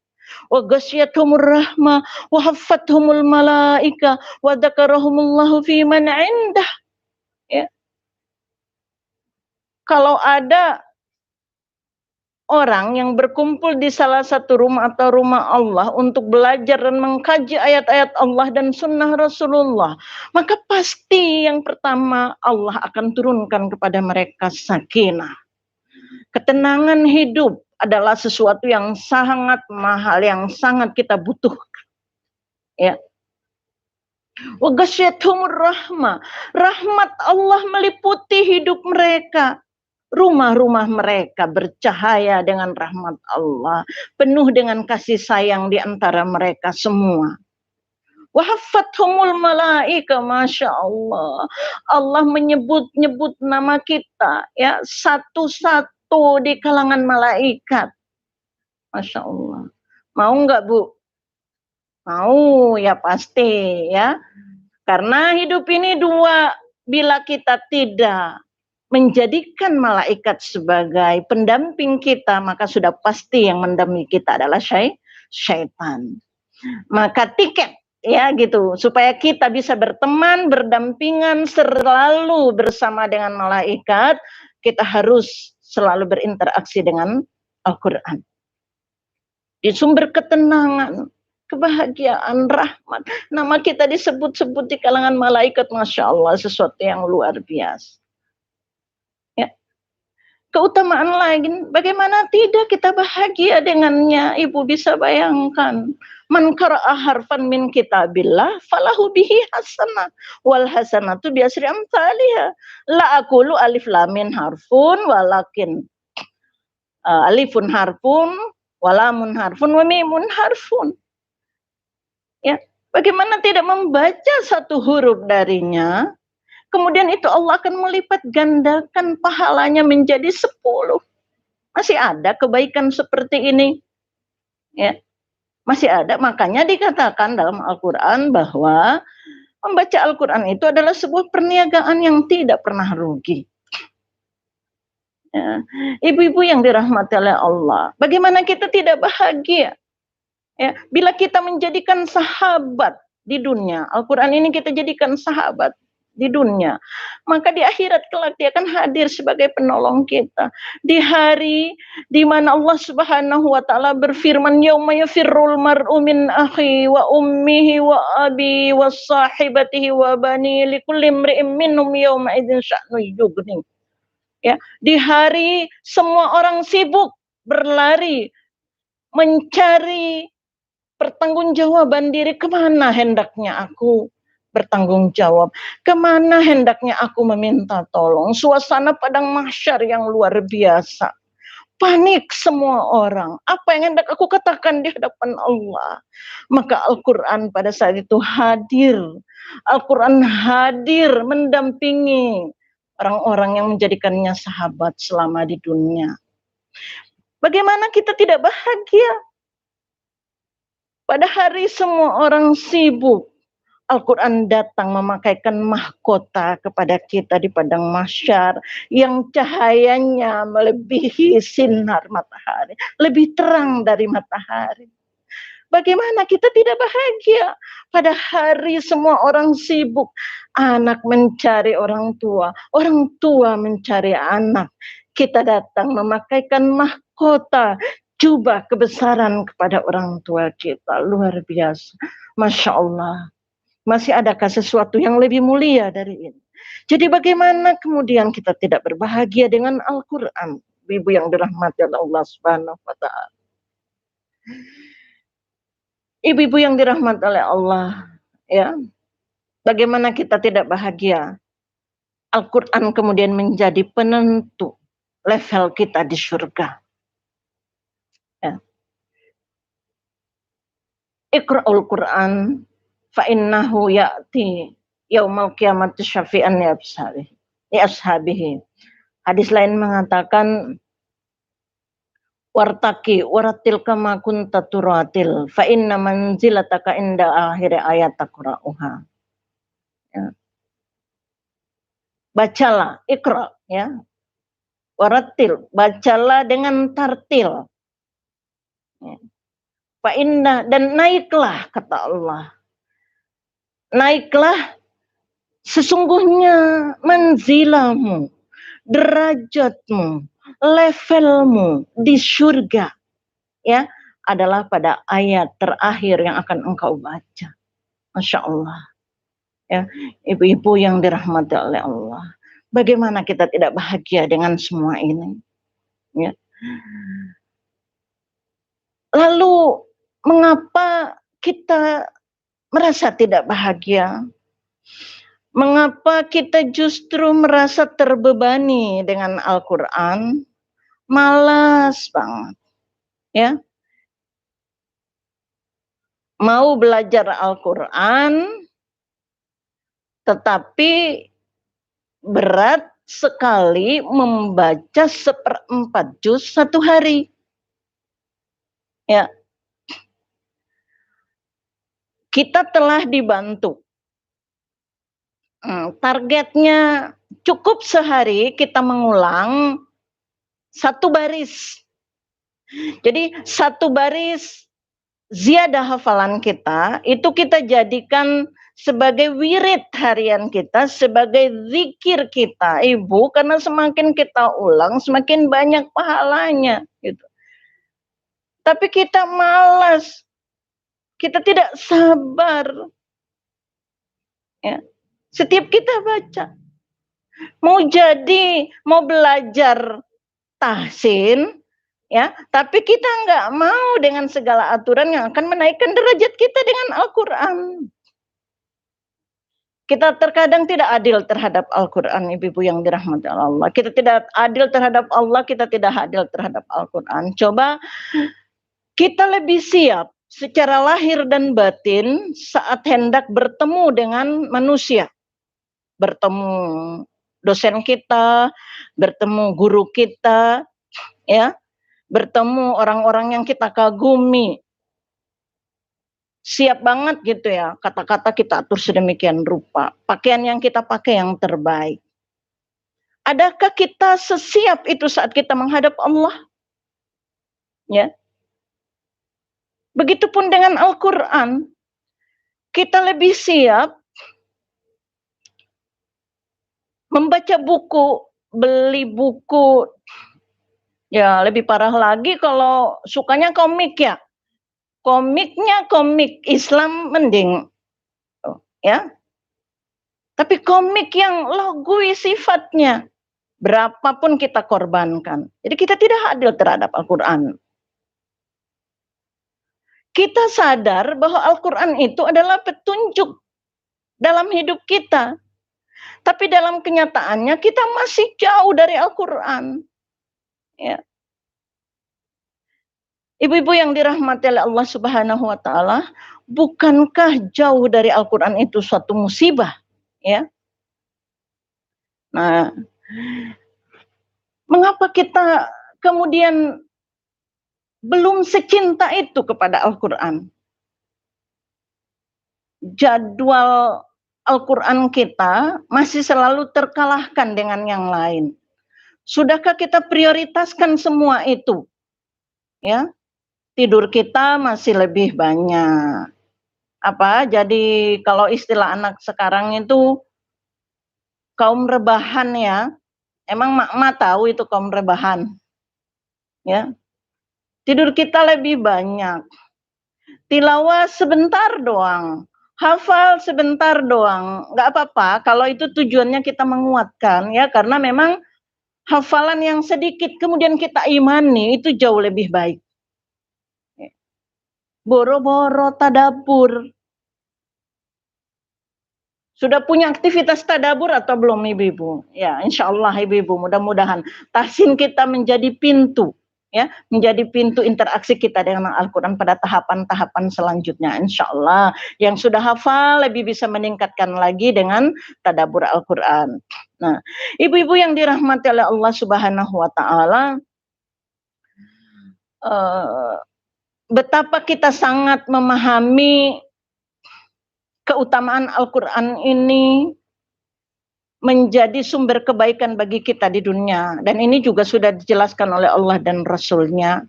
wa ghasyiyatuhumur rahmah wa haffathumul malaika wa dzakarahumullahu fi man 'indah." Ya. Kalau ada orang yang berkumpul di salah satu rumah atau rumah Allah untuk belajar dan mengkaji ayat-ayat Allah dan sunnah Rasulullah, maka pasti yang pertama Allah akan turunkan kepada mereka sakinah. Ketenangan hidup adalah sesuatu yang sangat mahal, yang sangat kita butuhkan. Ya. Wa ghasyiyatuhumur rahmah. Rahmat Allah meliputi hidup mereka. Rumah-rumah mereka bercahaya dengan rahmat Allah, penuh dengan kasih sayang di antara mereka semua. Wahaffathumul malaika, masya Allah. Allah menyebut-nyebut nama kita ya satu-satu di kalangan malaikat. Masya Allah. Mau nggak Bu? Mau ya pasti ya. Karena hidup ini dua, bila kita tidak menjadikan malaikat sebagai pendamping kita, maka sudah pasti yang mendampingi kita adalah syaitan. Maka tiket ya gitu, supaya kita bisa berteman, berdampingan, selalu bersama dengan malaikat, kita harus selalu berinteraksi dengan Al-Quran. Di sumber ketenangan, kebahagiaan, rahmat. Nama kita disebut-sebut di kalangan malaikat, Masya Allah, sesuatu yang luar biasa. Keutamaan lain, bagaimana tidak kita bahagia dengannya? Ibu bisa bayangkan, man qara'a harfan min kitabillah falahu bihi hasanah wal hasanatu bi asri amsalihha. La aqulu alif lam mim harfun walakin alifun harfun walamun harfun wa mimun harfun. Ya, bagaimana tidak membaca satu huruf darinya? Kemudian itu Allah akan melipat gandakan pahalanya menjadi 10. Masih ada kebaikan seperti ini? Ya, masih ada. Makanya dikatakan dalam Al-Quran bahwa membaca Al-Quran itu adalah sebuah perniagaan yang tidak pernah rugi. Ya. Ibu-ibu yang dirahmati oleh Allah, bagaimana kita tidak bahagia? Ya, bila kita menjadikan sahabat di dunia, Al-Quran ini kita jadikan sahabat di dunia, maka di akhirat kelak dia akan hadir sebagai penolong kita. Di hari di mana Allah Subhanahu wa taala berfirman, yauma yafirrul mar'u min akhi wa ummihi wa abi wa sahibatihi wa bani likulli imri'in minhum yauma idzin sya'nu yughni. Ya, di hari semua orang sibuk berlari mencari pertanggungjawaban diri, kemana hendaknya aku bertanggung jawab, kemana hendaknya aku meminta tolong. Suasana padang mahsyar yang luar biasa, panik semua orang, apa yang hendak aku katakan di hadapan Allah. Maka Al-Quran pada saat itu hadir. Al-Quran hadir mendampingi orang-orang yang menjadikannya sahabat selama di dunia. Bagaimana kita tidak bahagia pada hari semua orang sibuk? Al-Quran datang memakaikan mahkota kepada kita di padang mahsyar yang cahayanya melebihi sinar matahari, lebih terang dari matahari. Bagaimana kita tidak bahagia pada hari semua orang sibuk, anak mencari orang tua mencari anak. Kita datang memakaikan mahkota, jubah kebesaran kepada orang tua kita. Luar biasa, Masya Allah. Masih adakah sesuatu yang lebih mulia dari ini? Jadi bagaimana kemudian kita tidak berbahagia dengan Al-Quran? ibu yang dirahmati oleh Allah Subhanahu wa taala. Ibu-ibu yang dirahmati oleh Allah, ya. Bagaimana kita tidak bahagia? Al-Quran kemudian menjadi penentu level kita di surga. Ya. Iqra'ul Quran fa innahu ya'ti yaumal qiyamati syafi'an li ashabihi. Hadis lain mengatakan wartaki waratil kama kunta turatil fa inna manzilataka inda akhir ayat taqra'uha. Ya. Bacalah, ikra, ya. Waratil, bacalah dengan tartil. Ya. Fa inna, dan naiklah kata Allah. Naiklah sesungguhnya manzilamu, derajatmu, levelmu di surga, ya, adalah pada ayat terakhir yang akan engkau baca. Masya Allah, ya, ibu-ibu yang dirahmati oleh Allah. Bagaimana kita tidak bahagia dengan semua ini? Ya. Lalu mengapa kita merasa tidak bahagia? Mengapa kita justru merasa terbebani dengan Al-Quran? Malas banget, ya. Mau belajar Al-Quran, tetapi berat sekali membaca 1/4 juz satu hari. Ya. Kita telah dibantu. Targetnya cukup sehari kita mengulang 1 baris. Jadi 1 baris ziyadah hafalan kita, itu kita jadikan sebagai wirid harian kita, sebagai zikir kita, Ibu, karena semakin kita ulang, semakin banyak pahalanya, gitu. Tapi kita malas, kita tidak sabar. Ya. Setiap kita baca, mau belajar tahsin, ya, tapi kita nggak mau dengan segala aturan yang akan menaikkan derajat kita dengan Al-Quran. Kita terkadang tidak adil terhadap Al-Quran, ibu-ibu yang dirahmati Allah. Kita tidak adil terhadap Allah, kita tidak adil terhadap Al-Quran. Coba kita lebih siap secara lahir dan batin saat hendak bertemu dengan manusia. Bertemu dosen kita, bertemu guru kita, ya, bertemu orang-orang yang kita kagumi. Siap banget gitu ya, kata-kata kita atur sedemikian rupa, pakaian yang kita pakai yang terbaik. Adakah kita sesiap itu saat kita menghadap Allah? Ya. Begitupun dengan Al-Quran, kita lebih siap membaca buku, beli buku, ya lebih parah lagi kalau sukanya komik ya. Komiknya komik Islam mending, ya. Tapi komik yang logoi sifatnya, berapapun kita korbankan. Jadi kita tidak adil terhadap Al-Quran. Kita sadar bahwa Al-Quran itu adalah petunjuk dalam hidup kita. Tapi dalam kenyataannya kita masih jauh dari Al-Quran. Ya. Ibu-ibu yang dirahmati oleh Allah Subhanahu wa taala, bukankah jauh dari Al-Quran itu suatu musibah, ya? Nah, mengapa kita kemudian belum secinta itu kepada Al-Quran? Jadwal Al-Quran kita masih selalu terkalahkan dengan yang lain. Sudahkah kita prioritaskan semua itu? Ya. Tidur kita masih lebih banyak. Jadi kalau istilah anak sekarang itu kaum rebahan ya. Emang mak tahu itu kaum rebahan. Ya. Tidur kita lebih banyak. Tilawah sebentar doang. Hafal sebentar doang. Nggak apa-apa kalau itu tujuannya kita menguatkan ya, karena memang hafalan yang sedikit kemudian kita imani itu jauh lebih baik. Boro-boro tadabur. Sudah punya aktivitas tadabur atau belum ibu-ibu? Ya, insya Allah ibu-ibu, mudah-mudahan tahsin kita menjadi pintu, ya, menjadi pintu interaksi kita dengan Al-Quran pada tahapan-tahapan selanjutnya. Insya Allah yang sudah hafal lebih bisa meningkatkan lagi dengan tadabur Al-Quran. Nah, ibu-ibu yang dirahmati oleh Allah Subhanahu Wa Taala, betapa kita sangat memahami keutamaan Al-Quran ini menjadi sumber kebaikan bagi kita di dunia. Dan ini juga sudah dijelaskan oleh Allah dan Rasul-Nya.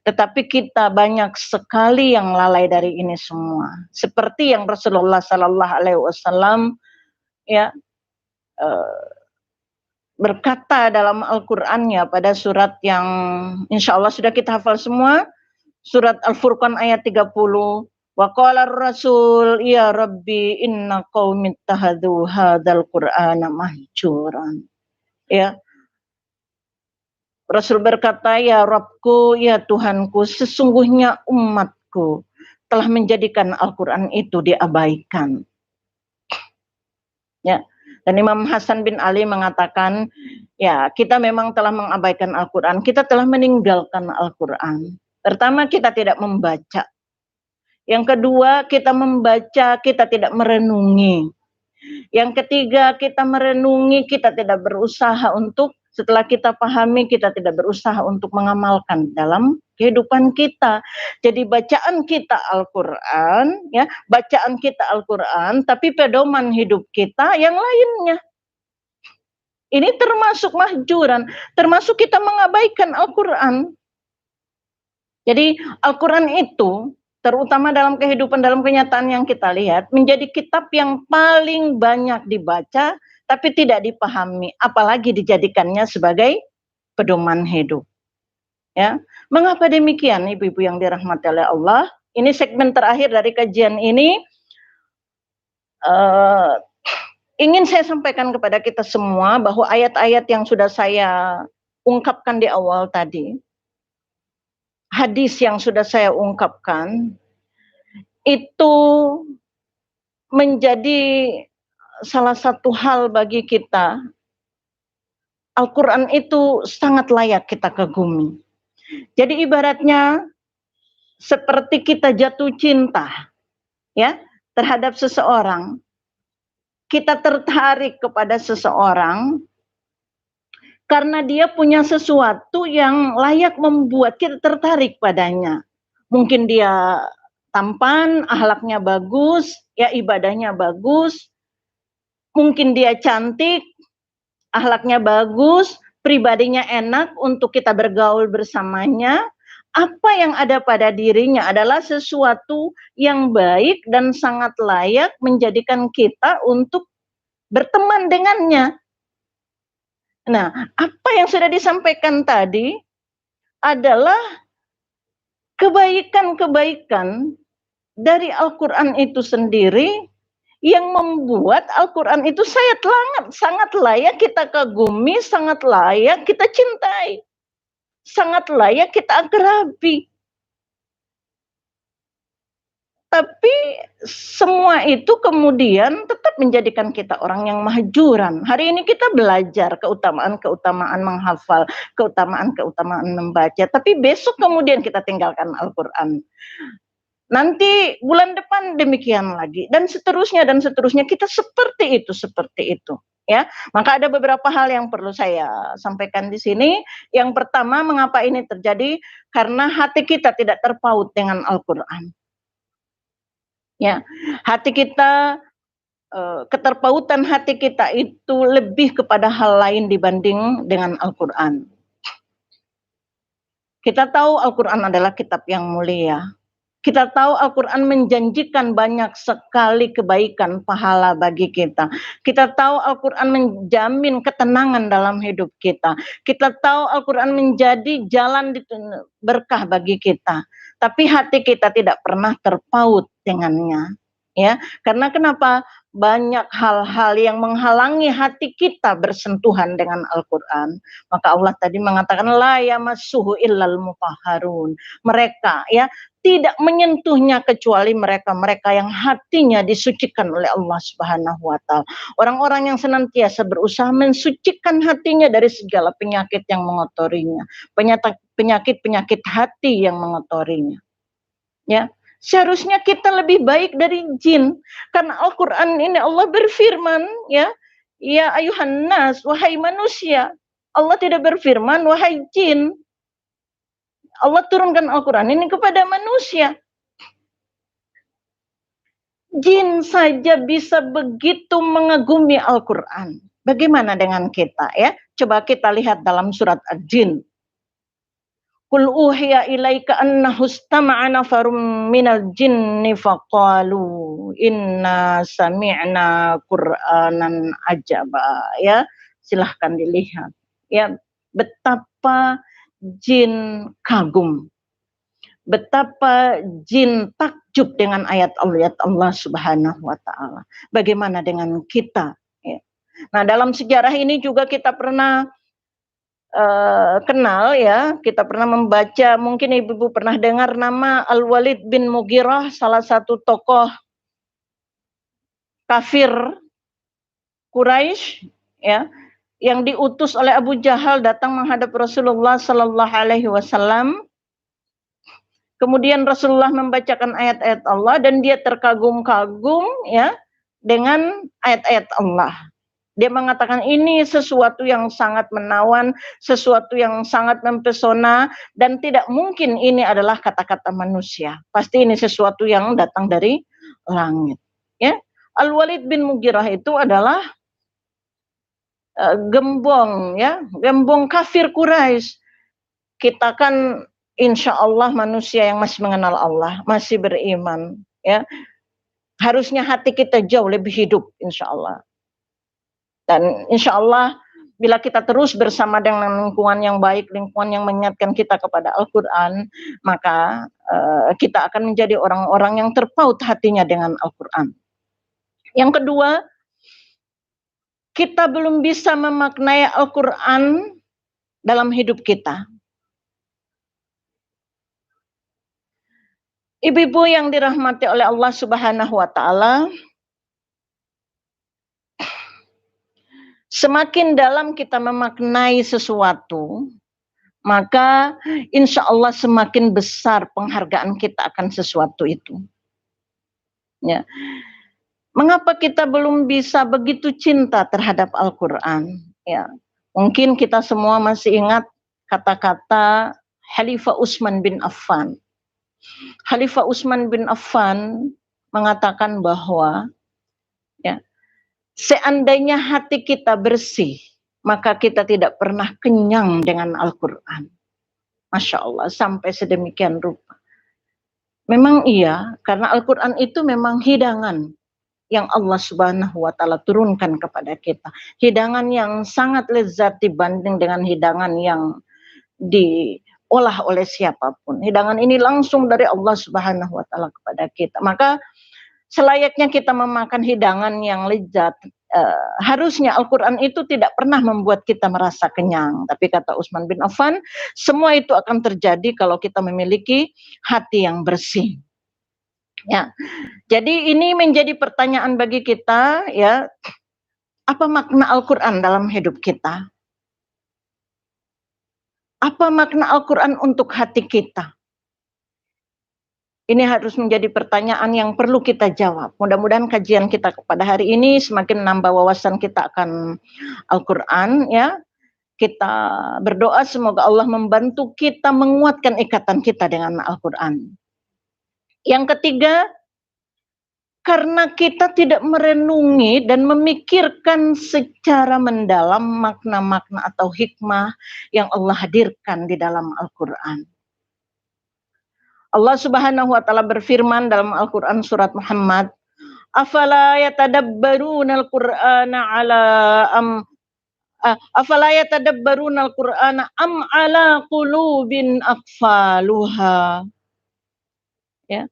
Tetapi kita banyak sekali yang lalai dari ini semua. Seperti yang Rasulullah Sallallahu Alaihi Wasallam ya berkata dalam Al-Qur'annya pada surat yang insya Allah sudah kita hafal semua. Surat Al-Furqan ayat 30. Wa qala ar-rasul ya rabbi inna qaumi ittakhadhu hadzal qur'ana mahjuran. Ya. Rasul berkata, ya Rabbku, ya Tuhanku, sesungguhnya umatku telah menjadikan Al-Qur'an itu diabaikan. Ya. Dan Imam Hasan bin Ali mengatakan, ya, kita memang telah mengabaikan Al-Qur'an, kita telah meninggalkan Al-Qur'an. Pertama, kita tidak membaca. Yang kedua, kita membaca, kita tidak merenungi. Yang ketiga, kita merenungi, kita tidak berusaha untuk, setelah kita pahami, kita tidak berusaha untuk mengamalkan dalam kehidupan kita. Jadi bacaan kita Al-Quran, ya, bacaan kita Al-Quran, tapi pedoman hidup kita yang lainnya. Ini termasuk mahjuran, termasuk kita mengabaikan Al-Quran. Jadi Al-Quran itu terutama dalam kehidupan, dalam kenyataan yang kita lihat, menjadi kitab yang paling banyak dibaca, tapi tidak dipahami, apalagi dijadikannya sebagai pedoman hidup. Ya, mengapa demikian, ibu-ibu yang dirahmati oleh Allah? Ini segmen terakhir dari kajian ini. Ingin saya sampaikan kepada kita semua bahwa ayat-ayat yang sudah saya ungkapkan di awal tadi, hadis yang sudah saya ungkapkan, itu menjadi salah satu hal bagi kita. Al-Quran itu sangat layak kita kagumi. Jadi ibaratnya seperti kita jatuh cinta, ya, terhadap seseorang. Kita tertarik kepada seseorang karena dia punya sesuatu yang layak membuat kita tertarik padanya. Mungkin dia tampan, akhlaknya bagus, ya ibadahnya bagus. Mungkin dia cantik, akhlaknya bagus, pribadinya enak untuk kita bergaul bersamanya. Apa yang ada pada dirinya adalah sesuatu yang baik dan sangat layak menjadikan kita untuk berteman dengannya. Nah, apa yang sudah disampaikan tadi adalah kebaikan-kebaikan dari Al-Quran itu sendiri yang membuat Al-Quran itu sangat layak kita kagumi, sangat layak kita cintai, sangat layak kita akrabi. Tapi semua itu kemudian tetap menjadikan kita orang yang mahjuran. Hari ini kita belajar keutamaan-keutamaan menghafal, keutamaan-keutamaan membaca. Tapi besok kemudian kita tinggalkan Al-Quran. Nanti bulan depan demikian lagi. Dan seterusnya kita seperti itu. Ya, maka ada beberapa hal yang perlu saya sampaikan di sini. Yang pertama, mengapa ini terjadi? Karena hati kita tidak terpaut dengan Al-Quran. Ya, hati kita, keterpautan hati kita itu lebih kepada hal lain dibanding dengan Al-Quran. Kita tahu Al-Quran adalah kitab yang mulia. Kita tahu Al-Quran menjanjikan banyak sekali kebaikan pahala bagi kita. Kita tahu Al-Quran menjamin ketenangan dalam hidup kita. Kita tahu Al-Quran menjadi jalan berkah bagi kita. Tapi hati kita tidak pernah terpaut dengannya. Ya, karena kenapa? banyak hal-hal yang menghalangi hati kita bersentuhan dengan Al-Quran. Maka Allah tadi mengatakan la yamassuhu illal mutahharun. Mereka ya tidak menyentuhnya kecuali mereka-mereka yang hatinya disucikan oleh Allah Subhanahu wa taala. Orang-orang yang senantiasa berusaha mensucikan hatinya dari segala penyakit yang mengotorinya. Penyakit-penyakit hati yang mengotorinya. Ya, seharusnya kita lebih baik dari jin. Karena Al-Quran ini Allah berfirman, ya ayuhan nas, wahai manusia. Allah tidak berfirman, wahai jin. Allah turunkan Al-Quran ini kepada manusia. Jin saja bisa begitu mengagumi Al-Quran. Bagaimana dengan kita ya? Coba kita lihat dalam surat Al-Jin. Qul uhiya ilaika annahu istama'a nafarum minal jinni faqalu inna sami'na qur'anan ajaba. Ya, silahkan dilihat. Ya, betapa jin kagum. Betapa jin takjub dengan ayat Allah Subhanahu wa taala. Bagaimana dengan kita? Ya. Nah, dalam sejarah ini juga kita pernah kenal ya, kita pernah membaca, mungkin ibu-ibu pernah dengar nama Al-Walid bin Mughirah, salah satu tokoh kafir Quraisy ya, yang diutus oleh Abu Jahal datang menghadap Rasulullah sallallahu alaihi wasallam. Kemudian Rasulullah membacakan ayat-ayat Allah dan dia terkagum-kagum ya dengan ayat-ayat Allah. Dia mengatakan ini sesuatu yang sangat menawan, sesuatu yang sangat mempesona, dan tidak mungkin ini adalah kata-kata manusia. Pasti ini sesuatu yang datang dari langit. Ya, Al-Walid bin Mughirah itu adalah gembong, ya, gembong kafir Quraisy. Kita kan insya Allah manusia yang masih mengenal Allah, masih beriman. Ya, harusnya hati kita jauh lebih hidup, insya Allah. Dan insya Allah bila kita terus bersama dengan lingkungan yang baik, lingkungan yang mengingatkan kita kepada Al-Quran, maka kita akan menjadi orang-orang yang terpaut hatinya dengan Al-Quran. Yang kedua, kita belum bisa memaknai Al-Quran dalam hidup kita. Ibu-ibu yang dirahmati oleh Allah Subhanahu wa taala, semakin dalam kita memaknai sesuatu, maka insya Allah semakin besar penghargaan kita akan sesuatu itu. Ya. Mengapa kita belum bisa begitu cinta terhadap Al-Quran? Ya. Mungkin kita semua masih ingat kata-kata Khalifah Utsman bin Affan. Khalifah Utsman bin Affan mengatakan bahwa ya, seandainya hati kita bersih, maka kita tidak pernah kenyang dengan Al-Quran. Masya Allah, sampai sedemikian rupa. Memang iya, karena Al-Quran itu memang hidangan yang Allah Subhanahu wa taala turunkan kepada kita. Hidangan yang sangat lezat dibanding dengan hidangan yang diolah oleh siapapun. Hidangan ini langsung dari Allah Subhanahu wa taala kepada kita. Maka selayaknya kita memakan hidangan yang lezat, harusnya Al-Quran itu tidak pernah membuat kita merasa kenyang. Tapi kata Utsman bin Affan, semua itu akan terjadi kalau kita memiliki hati yang bersih. Ya, jadi ini menjadi pertanyaan bagi kita, ya, apa makna Al-Quran dalam hidup kita? Apa makna Al-Quran untuk hati kita? Ini harus menjadi pertanyaan yang perlu kita jawab. Mudah-mudahan kajian kita pada hari ini semakin menambah wawasan kita akan Al-Quran, ya. Kita berdoa semoga Allah membantu kita menguatkan ikatan kita dengan Al-Quran. Yang ketiga, karena kita tidak merenungi dan memikirkan secara mendalam makna-makna atau hikmah yang Allah hadirkan di dalam Al-Quran. Allah Subhanahu wa taala berfirman dalam Al-Qur'an surat Muhammad, "Afala yatadabbaruna al-Qur'ana ala afala yatadabbaruna al-Qur'ana am ala qulubin aqfaluha." Ya.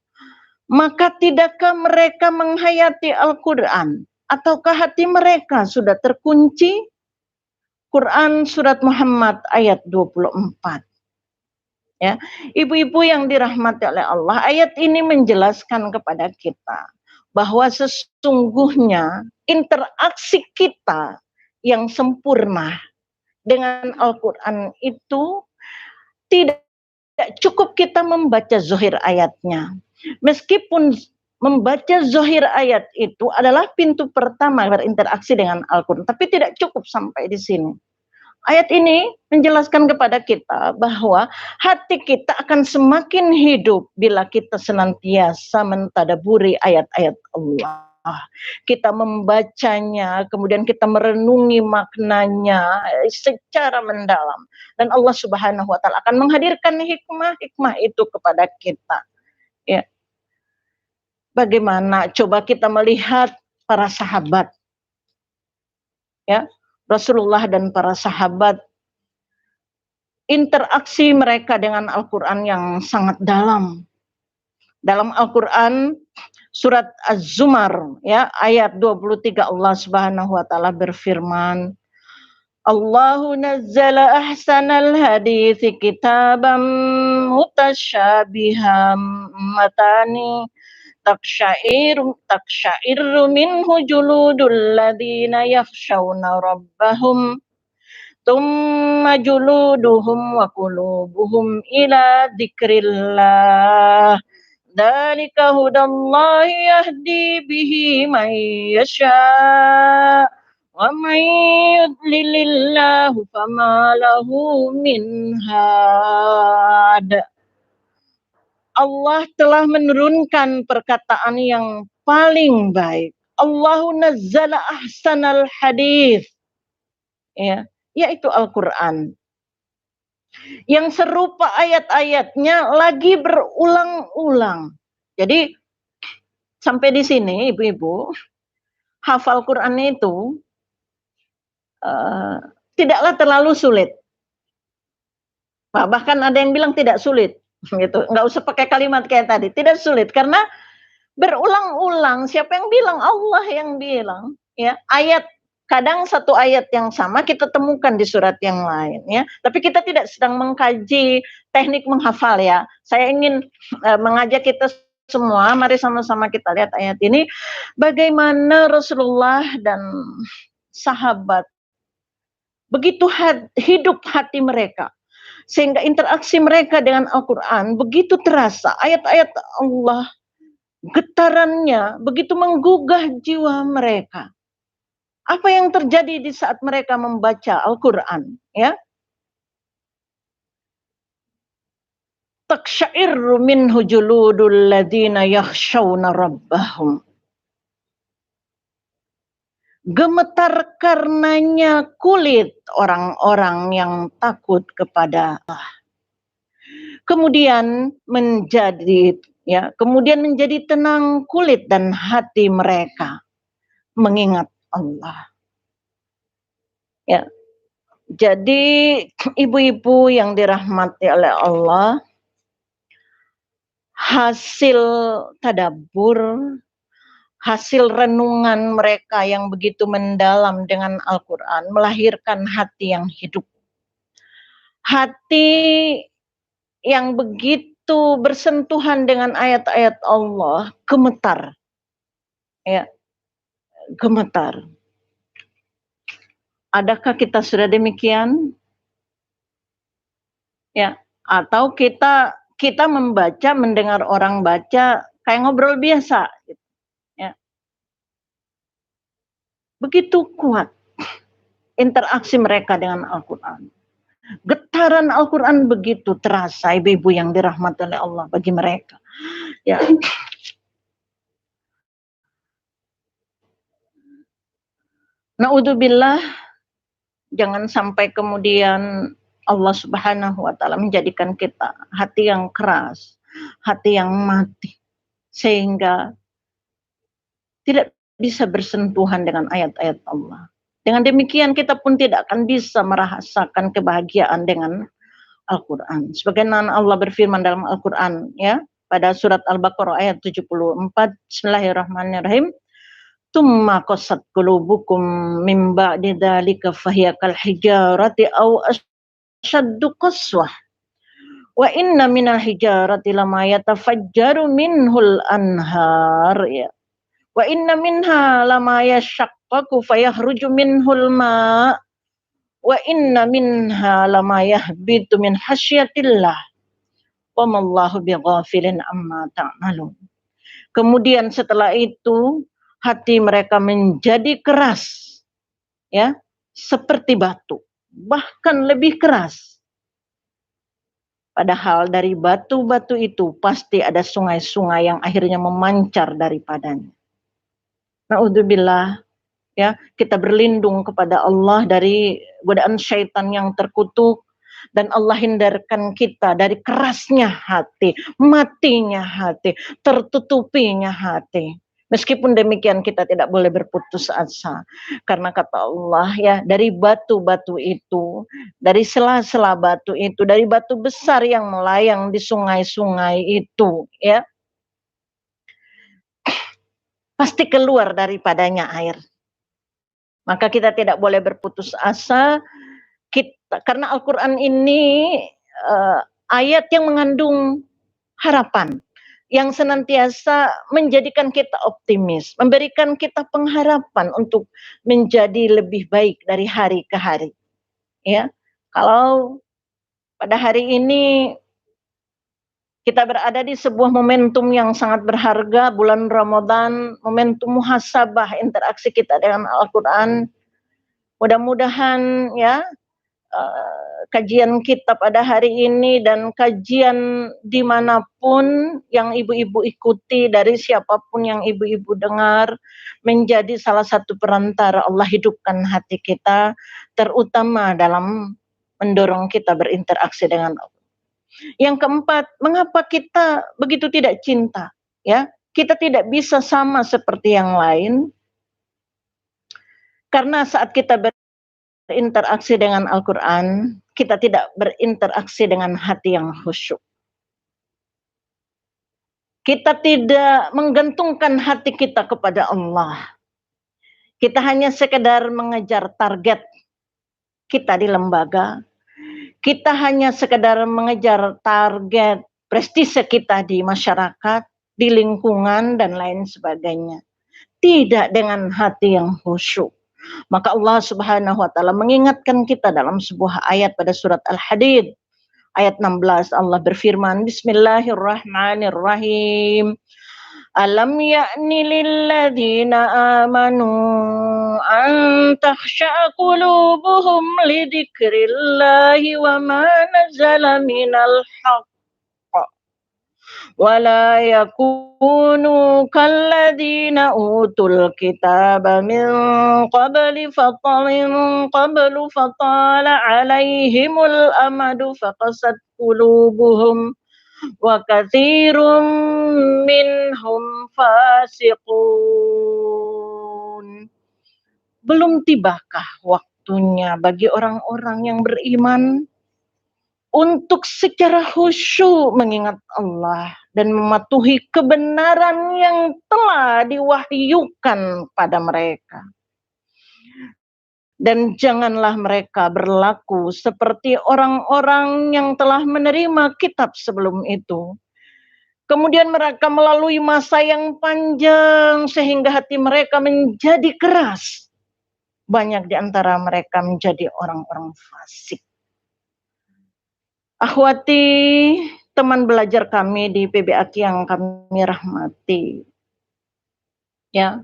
Maka tidakkah mereka menghayati Al-Quran? Ataukah hati mereka sudah terkunci? Quran Surat Muhammad ayat 24. Ya, ibu-ibu yang dirahmati oleh Allah, ayat ini menjelaskan kepada kita bahwa sesungguhnya interaksi kita yang sempurna dengan Al-Quran itu tidak cukup kita membaca zahir ayatnya. Meskipun membaca zahir ayat itu adalah pintu pertama berinteraksi dengan Al-Quran, tapi tidak cukup sampai di sini. Ayat ini menjelaskan kepada kita bahwa hati kita akan semakin hidup bila kita senantiasa mentadaburi ayat-ayat Allah. Kita membacanya, kemudian kita merenungi maknanya secara mendalam. Dan Allah Subhanahu wa Ta'ala akan menghadirkan hikmah-hikmah itu kepada kita. Ya. Bagaimana coba kita melihat para sahabat, ya, Rasulullah dan para sahabat, interaksi mereka dengan Al-Quran yang sangat dalam. Dalam Al-Quran surat Az-Zumar, ya, ayat 23 Allah Subhanahu wa Ta'ala berfirman, Allahu nazzala ahsanal hadithi kitaban mutasyabiham matani taksyairu minhu juludul ladina yakhshawna rabbahum thumma juluduhum wa qulubuhum ila dzikrillah dzalika hudallahi yahdi bihi man yasha wa man yudlilillahu fama lahu min had. Allah telah menurunkan perkataan yang paling baik. Allahu nazzala ahsanal hadis, ya, yaitu Al-Quran. Yang serupa ayat-ayatnya lagi berulang-ulang. Jadi sampai di sini ibu-ibu, hafal Quran itu tidaklah terlalu sulit. Bahkan ada yang bilang tidak sulit. Gitu, nggak usah pakai kalimat kayak tadi, tidak sulit karena berulang-ulang. Siapa yang bilang? Allah yang bilang, ya. Kadang satu ayat yang sama kita temukan di surat yang lain, ya. Tapi kita tidak sedang mengkaji teknik menghafal, ya. Saya ingin mengajak kita semua, mari sama-sama kita lihat ayat ini, bagaimana Rasulullah dan sahabat begitu hidup hati mereka, sehingga interaksi mereka dengan Al-Quran begitu terasa. Ayat-ayat Allah, getarannya begitu menggugah jiwa mereka. Apa yang terjadi di saat mereka membaca Al-Quran, ya? Taksyairu minhu juludul ladina yakhshawna rabbahum. Gemetar karenanya kulit orang-orang yang takut kepada Allah. Kemudian menjadi tenang kulit dan hati mereka mengingat Allah. Ya. Jadi ibu-ibu yang dirahmati oleh Allah, hasil tadabbur, hasil renungan mereka yang begitu mendalam dengan Al-Quran melahirkan hati yang hidup. Hati yang begitu bersentuhan dengan ayat-ayat Allah gemetar. Ya, gemetar. Adakah kita sudah demikian? Ya, atau kita membaca, mendengar orang baca kayak ngobrol biasa gitu. Begitu kuat interaksi mereka dengan Al-Quran. Getaran Al-Quran begitu terasa, ibu-ibu yang dirahmati oleh Allah bagi mereka. Ya. Na'udzubillah, jangan sampai kemudian Allah Subhanahu wa Ta'ala menjadikan kita hati yang keras, hati yang mati, sehingga tidak bisa bersentuhan dengan ayat-ayat Allah. Dengan demikian kita pun tidak akan bisa merasakan kebahagiaan dengan Al-Quran. Sebagaimana Allah berfirman dalam Al-Quran, ya, pada surat Al-Baqarah ayat 74. Bismillahirrahmanirrahim. Tsumma qasat qulubukum min ba'di dzalika fahiya kal hijarati aw asyaddu qaswah. Wa inna minal hijarati lama yatafajjaru minhul anhar, ya. Wa inna minha lama yashaqqaqu fayahruju minhul ma' wa inna minha lama yahbitu min hasyatillah wa mallahu bighafilin amma ta'malun. Kemudian setelah itu hati mereka menjadi keras, ya, seperti batu, bahkan lebih keras. Padahal dari batu-batu itu pasti ada sungai-sungai yang akhirnya memancar daripadanya. Na'udzubillah, ya, kita berlindung kepada Allah dari godaan syaitan yang terkutuk, dan Allah hindarkan kita dari kerasnya hati, matinya hati, tertutupinya hati. Meskipun demikian kita tidak boleh berputus asa, karena kata Allah, ya, dari batu-batu itu, dari sela-sela batu itu, dari batu besar yang melayang di sungai-sungai itu, ya, pasti keluar daripadanya air. Maka kita tidak boleh berputus asa. Karena Al-Quran ini ayat yang mengandung harapan, yang senantiasa menjadikan kita optimis, memberikan kita pengharapan untuk menjadi lebih baik dari hari ke hari. Ya, kalau pada hari ini kita berada di sebuah momentum yang sangat berharga, bulan Ramadan, momentum muhasabah interaksi kita dengan Al-Quran. Mudah-mudahan, ya, kajian kita pada hari ini dan kajian dimanapun yang ibu-ibu ikuti, dari siapapun yang ibu-ibu dengar, menjadi salah satu perantara Allah hidupkan hati kita, terutama dalam mendorong kita berinteraksi dengan Allah. Yang keempat, mengapa kita begitu tidak cinta? Ya, kita tidak bisa sama seperti yang lain, karena saat kita berinteraksi dengan Al-Quran, kita tidak berinteraksi dengan hati yang khusyuk. Kita tidak menggantungkan hati kita kepada Allah. Kita hanya sekedar mengejar target kita di lembaga. Kita hanya sekedar mengejar target prestise kita di masyarakat, di lingkungan, dan lain sebagainya. Tidak dengan hati yang khusyuk. Maka Allah Subhanahu wa taala mengingatkan kita dalam sebuah ayat pada surat Al-Hadid ayat 16. Allah berfirman, Bismillahirrahmanirrahim. Alam ya'ni lilladzina amanu an takhsha'a qulubuhum lidzikrillahi wa ma nazala minal haqq wala yakunu kalladzina utul kitaba min qablu fatala alaihimul amadu faqasat qulubuhum wa katsirum minhum fasiqun. Belum tibakah waktunya bagi orang-orang yang beriman untuk secara khusyuk mengingat Allah dan mematuhi kebenaran yang telah diwahyukan pada mereka. Dan janganlah mereka berlaku seperti orang-orang yang telah menerima kitab sebelum itu. Kemudian mereka melalui masa yang panjang sehingga hati mereka menjadi keras. Banyak di antara mereka menjadi orang-orang fasik. Akhwati, teman belajar kami di PBAQ yang kami rahmati, ya,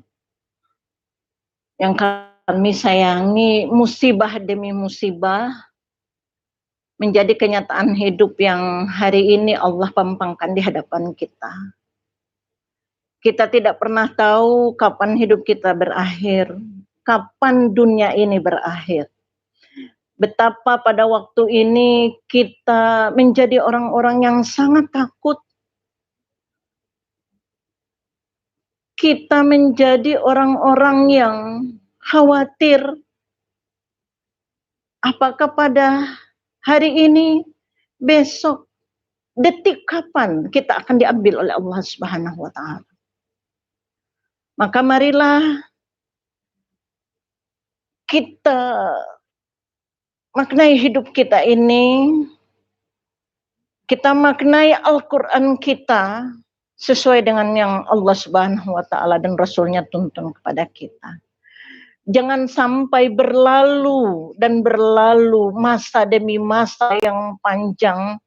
yang kami sayangi, musibah demi musibah menjadi kenyataan hidup yang hari ini Allah pampangkan di hadapan kita. Kita tidak pernah tahu kapan hidup kita berakhir, kapan dunia ini berakhir. Betapa pada waktu ini kita menjadi orang-orang yang sangat takut. Kita menjadi orang-orang yang khawatir. Apakah pada hari ini, besok, detik kapan kita akan diambil oleh Allah Subhanahu wa taala. Maka marilah kita maknai hidup kita ini, kita maknai Al-Quran kita sesuai dengan yang Allah Subhanahu wa taala dan Rasulnya tuntun kepada kita. Jangan sampai berlalu dan berlalu masa demi masa yang panjang.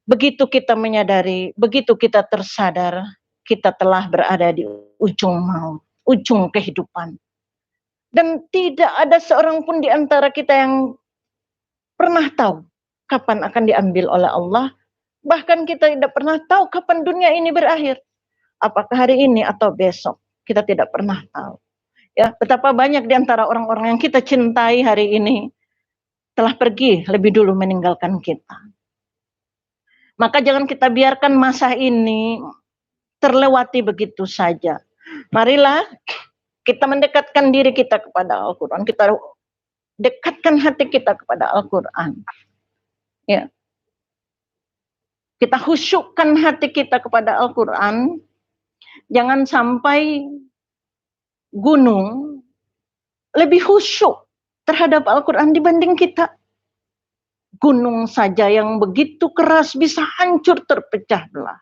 Begitu kita menyadari, begitu kita tersadar, kita telah berada di ujung maut, ujung kehidupan. Dan tidak ada seorang pun di antara kita yang pernah tahu kapan akan diambil oleh Allah. Bahkan kita tidak pernah tahu kapan dunia ini berakhir. Apakah hari ini atau besok, kita tidak pernah tahu. Ya, betapa banyak di antara orang-orang yang kita cintai hari ini telah pergi lebih dulu meninggalkan kita. Maka jangan kita biarkan masa ini terlewati begitu saja. Marilah kita mendekatkan diri kita kepada Al-Quran. Kita dekatkan hati kita kepada Al-Quran. Ya. Kita khusyukkan hati kita kepada Al-Quran. Jangan sampai gunung lebih khusyuk terhadap Al-Quran dibanding kita. Gunung saja yang begitu keras bisa hancur terpecah belah.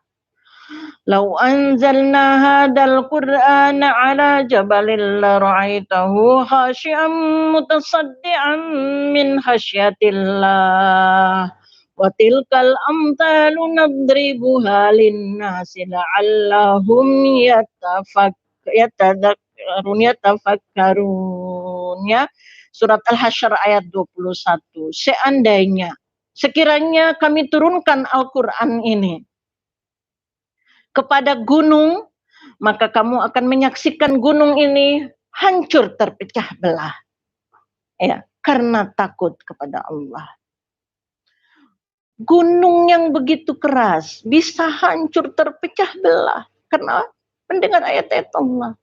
Lau anzalna hadal Qur'ana ala jabalin la ra'aitahu khashi'an mutasaddian min khasyatillah. Wa tilkal amtalu nadribuha linnasi la'allahum yatafakkarun. Ya. Surat Al-Hasyr ayat 21. Seandainya, sekiranya kami turunkan Al-Quran ini kepada gunung, maka kamu akan menyaksikan gunung ini hancur terpecah belah. Ya, karena takut kepada Allah. Gunung yang begitu keras bisa hancur terpecah belah karena mendengar ayat-ayat Allah.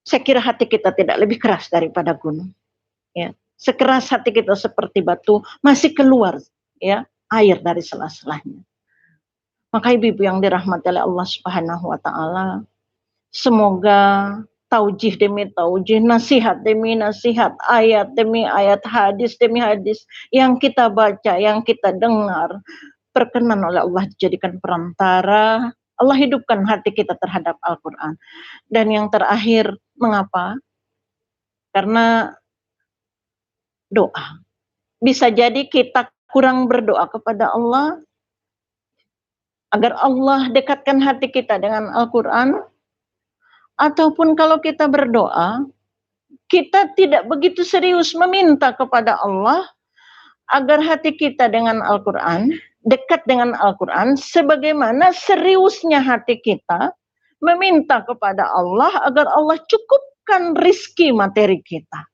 Saya kira hati kita tidak lebih keras daripada gunung. Ya, sekeras hati kita seperti batu masih keluar ya air dari sela-selanya. Maka ibu-ibu yang dirahmati oleh Allah Subhanahu wa taala, semoga taujih demi taujih, nasihat demi nasihat, ayat demi ayat, hadis demi hadis yang kita baca, yang kita dengar, perkenan oleh Allah dijadikan perantara. Allah hidupkan hati kita terhadap Al-Quran. Dan yang terakhir, mengapa? Karena doa. Bisa jadi kita kurang berdoa kepada Allah, agar Allah dekatkan hati kita dengan Al-Quran, ataupun kalau kita berdoa, kita tidak begitu serius meminta kepada Allah, agar hati kita dengan Al-Quran, dekat dengan Al-Quran, sebagaimana seriusnya hati kita meminta kepada Allah, agar Allah cukupkan rizki materi kita.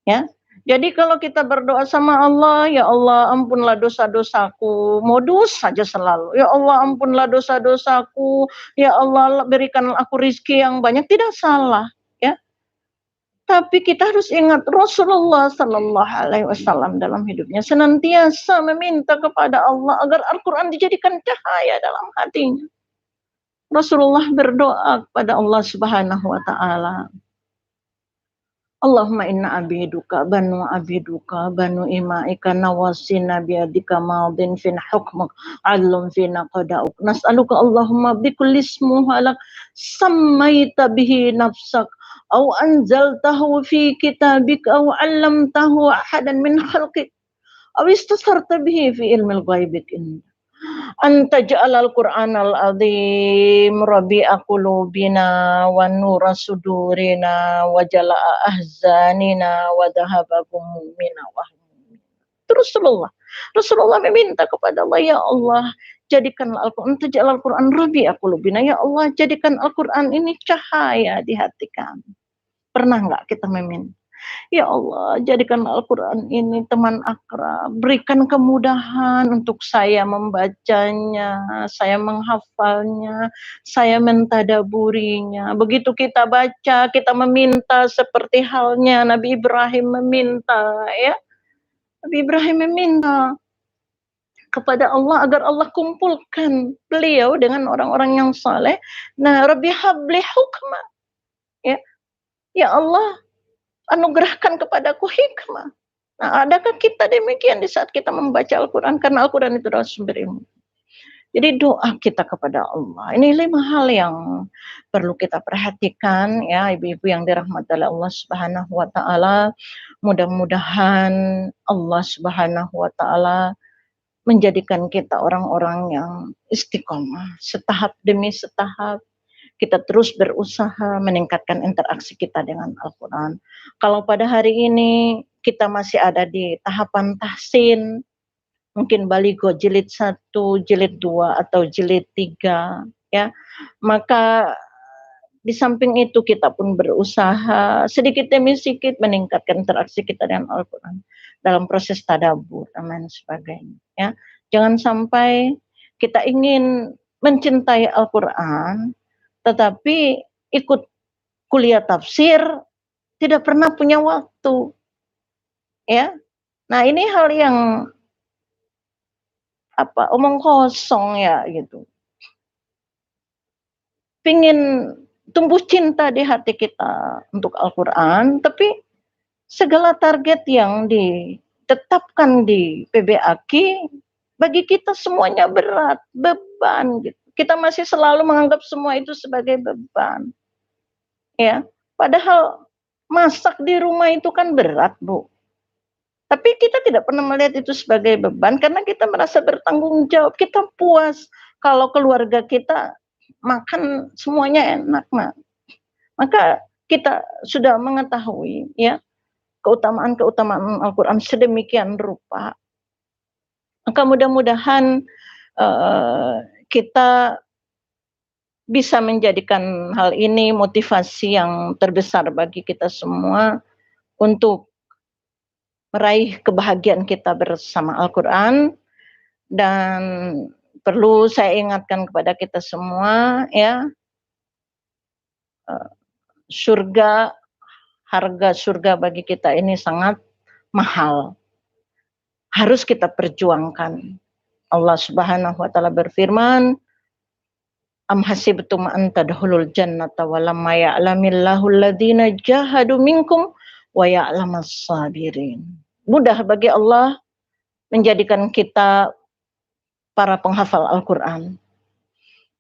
Ya, jadi kalau kita berdoa sama Allah, ya Allah ampunlah dosa-dosaku, modus saja selalu. Ya Allah ampunlah dosa-dosaku, ya Allah berikan aku rizki yang banyak, tidak salah. Ya, tapi kita harus ingat Rasulullah Sallallahu Alaihi Wasallam dalam hidupnya senantiasa meminta kepada Allah agar Al-Quran dijadikan cahaya dalam hatinya. Rasulullah berdoa kepada Allah Subhanahu Wa Taala. Allahumma inna abiduka banu ima'ika nawasina biadika madin fin hukmuk adlum fina qada'uk nas'aluka Allahumma bikulli ismu halak sammaita bihi nafsak aw anzaltahu fi kitabik aw 'allamtahu ahadan min khalqik aw istasarta bihi fi ilmil ghaibik indak anta ja'alal Qur'anal azim rabi'a qulubina wa nura sudurina wa jala'a ahzanina wa dhahaba gumumina wa terus Rasulullah meminta kepada Allah, ya Allah jadikanlah Al-Quran, taj'alal Qur'an rabi'a qulubina, ya Allah jadikan Al-Quran ini cahaya di hati kami. Pernah enggak kita meminta? Ya Allah, jadikan Al-Quran ini teman akrab, berikan kemudahan untuk saya membacanya, saya menghafalnya, saya mentadaburinya. Begitu kita baca, kita meminta seperti halnya Nabi Ibrahim meminta, ya. Nabi Ibrahim meminta kepada Allah agar Allah kumpulkan beliau dengan orang-orang yang saleh. Nah, Rabbi habli hukma. Ya, ya Allah, anugerahkan kepadaku hikmah. Nah, adakah kita demikian di saat kita membaca Al-Quran? Karena Al-Quran itu adalah sumber ilmu. Jadi doa kita kepada Allah. Ini 5 hal yang perlu kita perhatikan ya, ibu-ibu yang dirahmati oleh Allah Subhanahu wa taala. Mudah-mudahan Allah Subhanahu wa taala menjadikan kita orang-orang yang istiqomah, setahap demi setahap kita terus berusaha meningkatkan interaksi kita dengan Al-Quran. Kalau pada hari ini kita masih ada di tahapan tahsin, mungkin baligo jilid 1, jilid 2, atau jilid 3, ya, maka di samping itu kita pun berusaha sedikit demi sedikit meningkatkan interaksi kita dengan Al-Quran dalam proses tadabbur dan lain sebagainya. Ya, jangan sampai kita ingin mencintai Al-Quran, tetapi ikut kuliah tafsir tidak pernah punya waktu. Ya, nah ini hal yang omong kosong ya gitu. Pingin tumbuh cinta di hati kita untuk Al-Quran, tapi segala target yang ditetapkan di PBAQ bagi kita semuanya berat, beban gitu. Kita masih selalu menganggap semua itu sebagai beban. Ya, padahal masak di rumah itu kan berat, Bu. Tapi kita tidak pernah melihat itu sebagai beban karena kita merasa bertanggung jawab. Kita puas kalau keluarga kita makan semuanya enak, maka kita sudah mengetahui ya keutamaan-keutamaan Al-Quran sedemikian rupa. Maka mudah-mudahan kita bisa menjadikan hal ini motivasi yang terbesar bagi kita semua untuk meraih kebahagiaan kita bersama Al-Quran. Dan perlu saya ingatkan kepada kita semua ya, surga, harga surga bagi kita ini sangat mahal, harus kita perjuangkan. Allah Subhanahu wa taala berfirman, am hasibtum an tadkhulul jannata wa lam ya'lamillahu alladziina jahadu minkum wa ya'lamas sabirin. Mudah bagi Allah menjadikan kita para penghafal Al-Quran.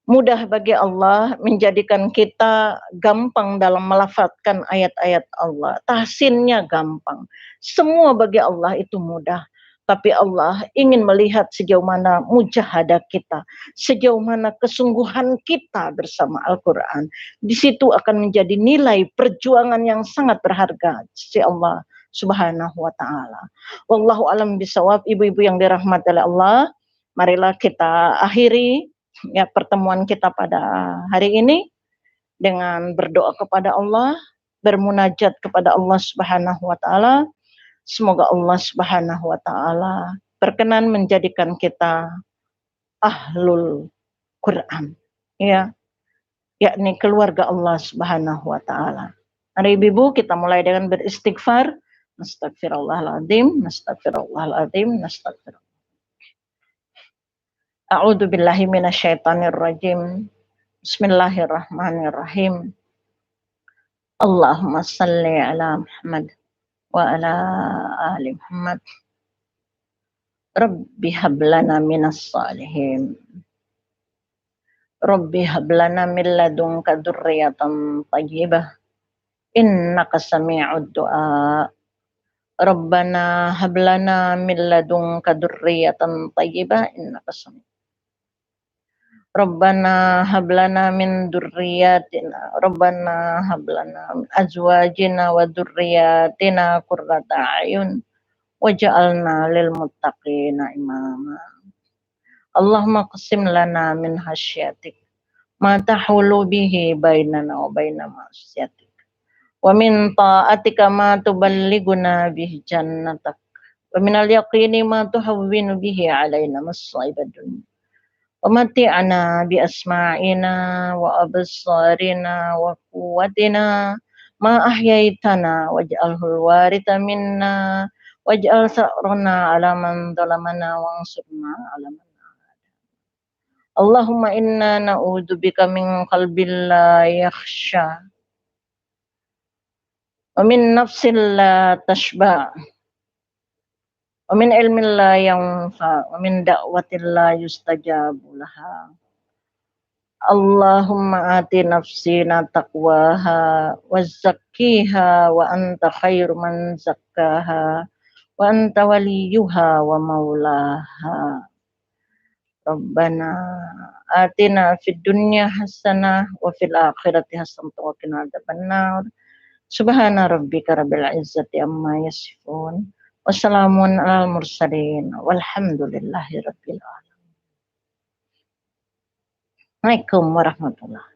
Mudah bagi Allah menjadikan kita gampang dalam melafadzkan ayat-ayat Allah. Tahsinnya gampang. Semua bagi Allah itu mudah. Tapi Allah ingin melihat sejauh mana mujahadah kita, sejauh mana kesungguhan kita bersama Al-Quran. Di situ akan menjadi nilai perjuangan yang sangat berharga sisi Allah Subhanahu wa taala. Wallahu alam bisawab, ibu-ibu yang dirahmati oleh Allah. Marilah kita akhiri ya pertemuan kita pada hari ini dengan berdoa kepada Allah, bermunajat kepada Allah Subhanahu wa taala. Semoga Allah Subhanahu wa taala berkenan menjadikan kita ahlul Quran, ya, yakni keluarga Allah Subhanahu wa taala. Mari ibu kita mulai dengan beristighfar. Astagfirullahaladzim, astagfirullahaladzim, astagfirullah. A'udzu billahi minasyaitonir rajim. Bismillahirrahmanirrahim. Allahumma shalli ala Muhammad wa ala ali Muhammad. Rabbi hablana minas salihin. Rabbi hablana min ladunka dzurriyyatan thayyibah. Innaka sami'ud du'a. Rabbana hablana min ladunka dzurriyyatan thayyibah innaka sami'ud. Rabbana hablana min dzurriyyatina, Rabbana hablana min azwajina wa dzurriyyatina qurrata a'yun waj'alna lil muttaqina imama. Allahumma qsim lana min khasyatik ma tahulu bihi bainana wa baina ma'siyatik wa min ta'atika ma tuballighuna bihi jannatak wa minal yaqini ma tuhawwinu bihi alaina masa'ibad dunya. ومتعنا بأسماعنا وأبصارنا وقوتنا ما أحييتنا واجعله الوارث منا waj'al sa'rana 'ala man zalamana wansurna 'ala man Allahumma inna na'udzubika min qalbin la yakhsha wa min nafsin la tashba wa min ilmin la yanfa wa min da'watin la yustajabu laha. Allahumma ati nafsina taqwaha wa zakkiha wa anta khairu man zakkaha wa anta waliyuha wa maulaha. Rabbana atina fid dunya hasanah wa fil akhirati hasanah wa qina adzabannar. Subhana rabbika rabbil izzati amma yasifun. Wassalamun alal mursalin walhamdulillahi rabbil alamin. Assalamualaikum warahmatullahi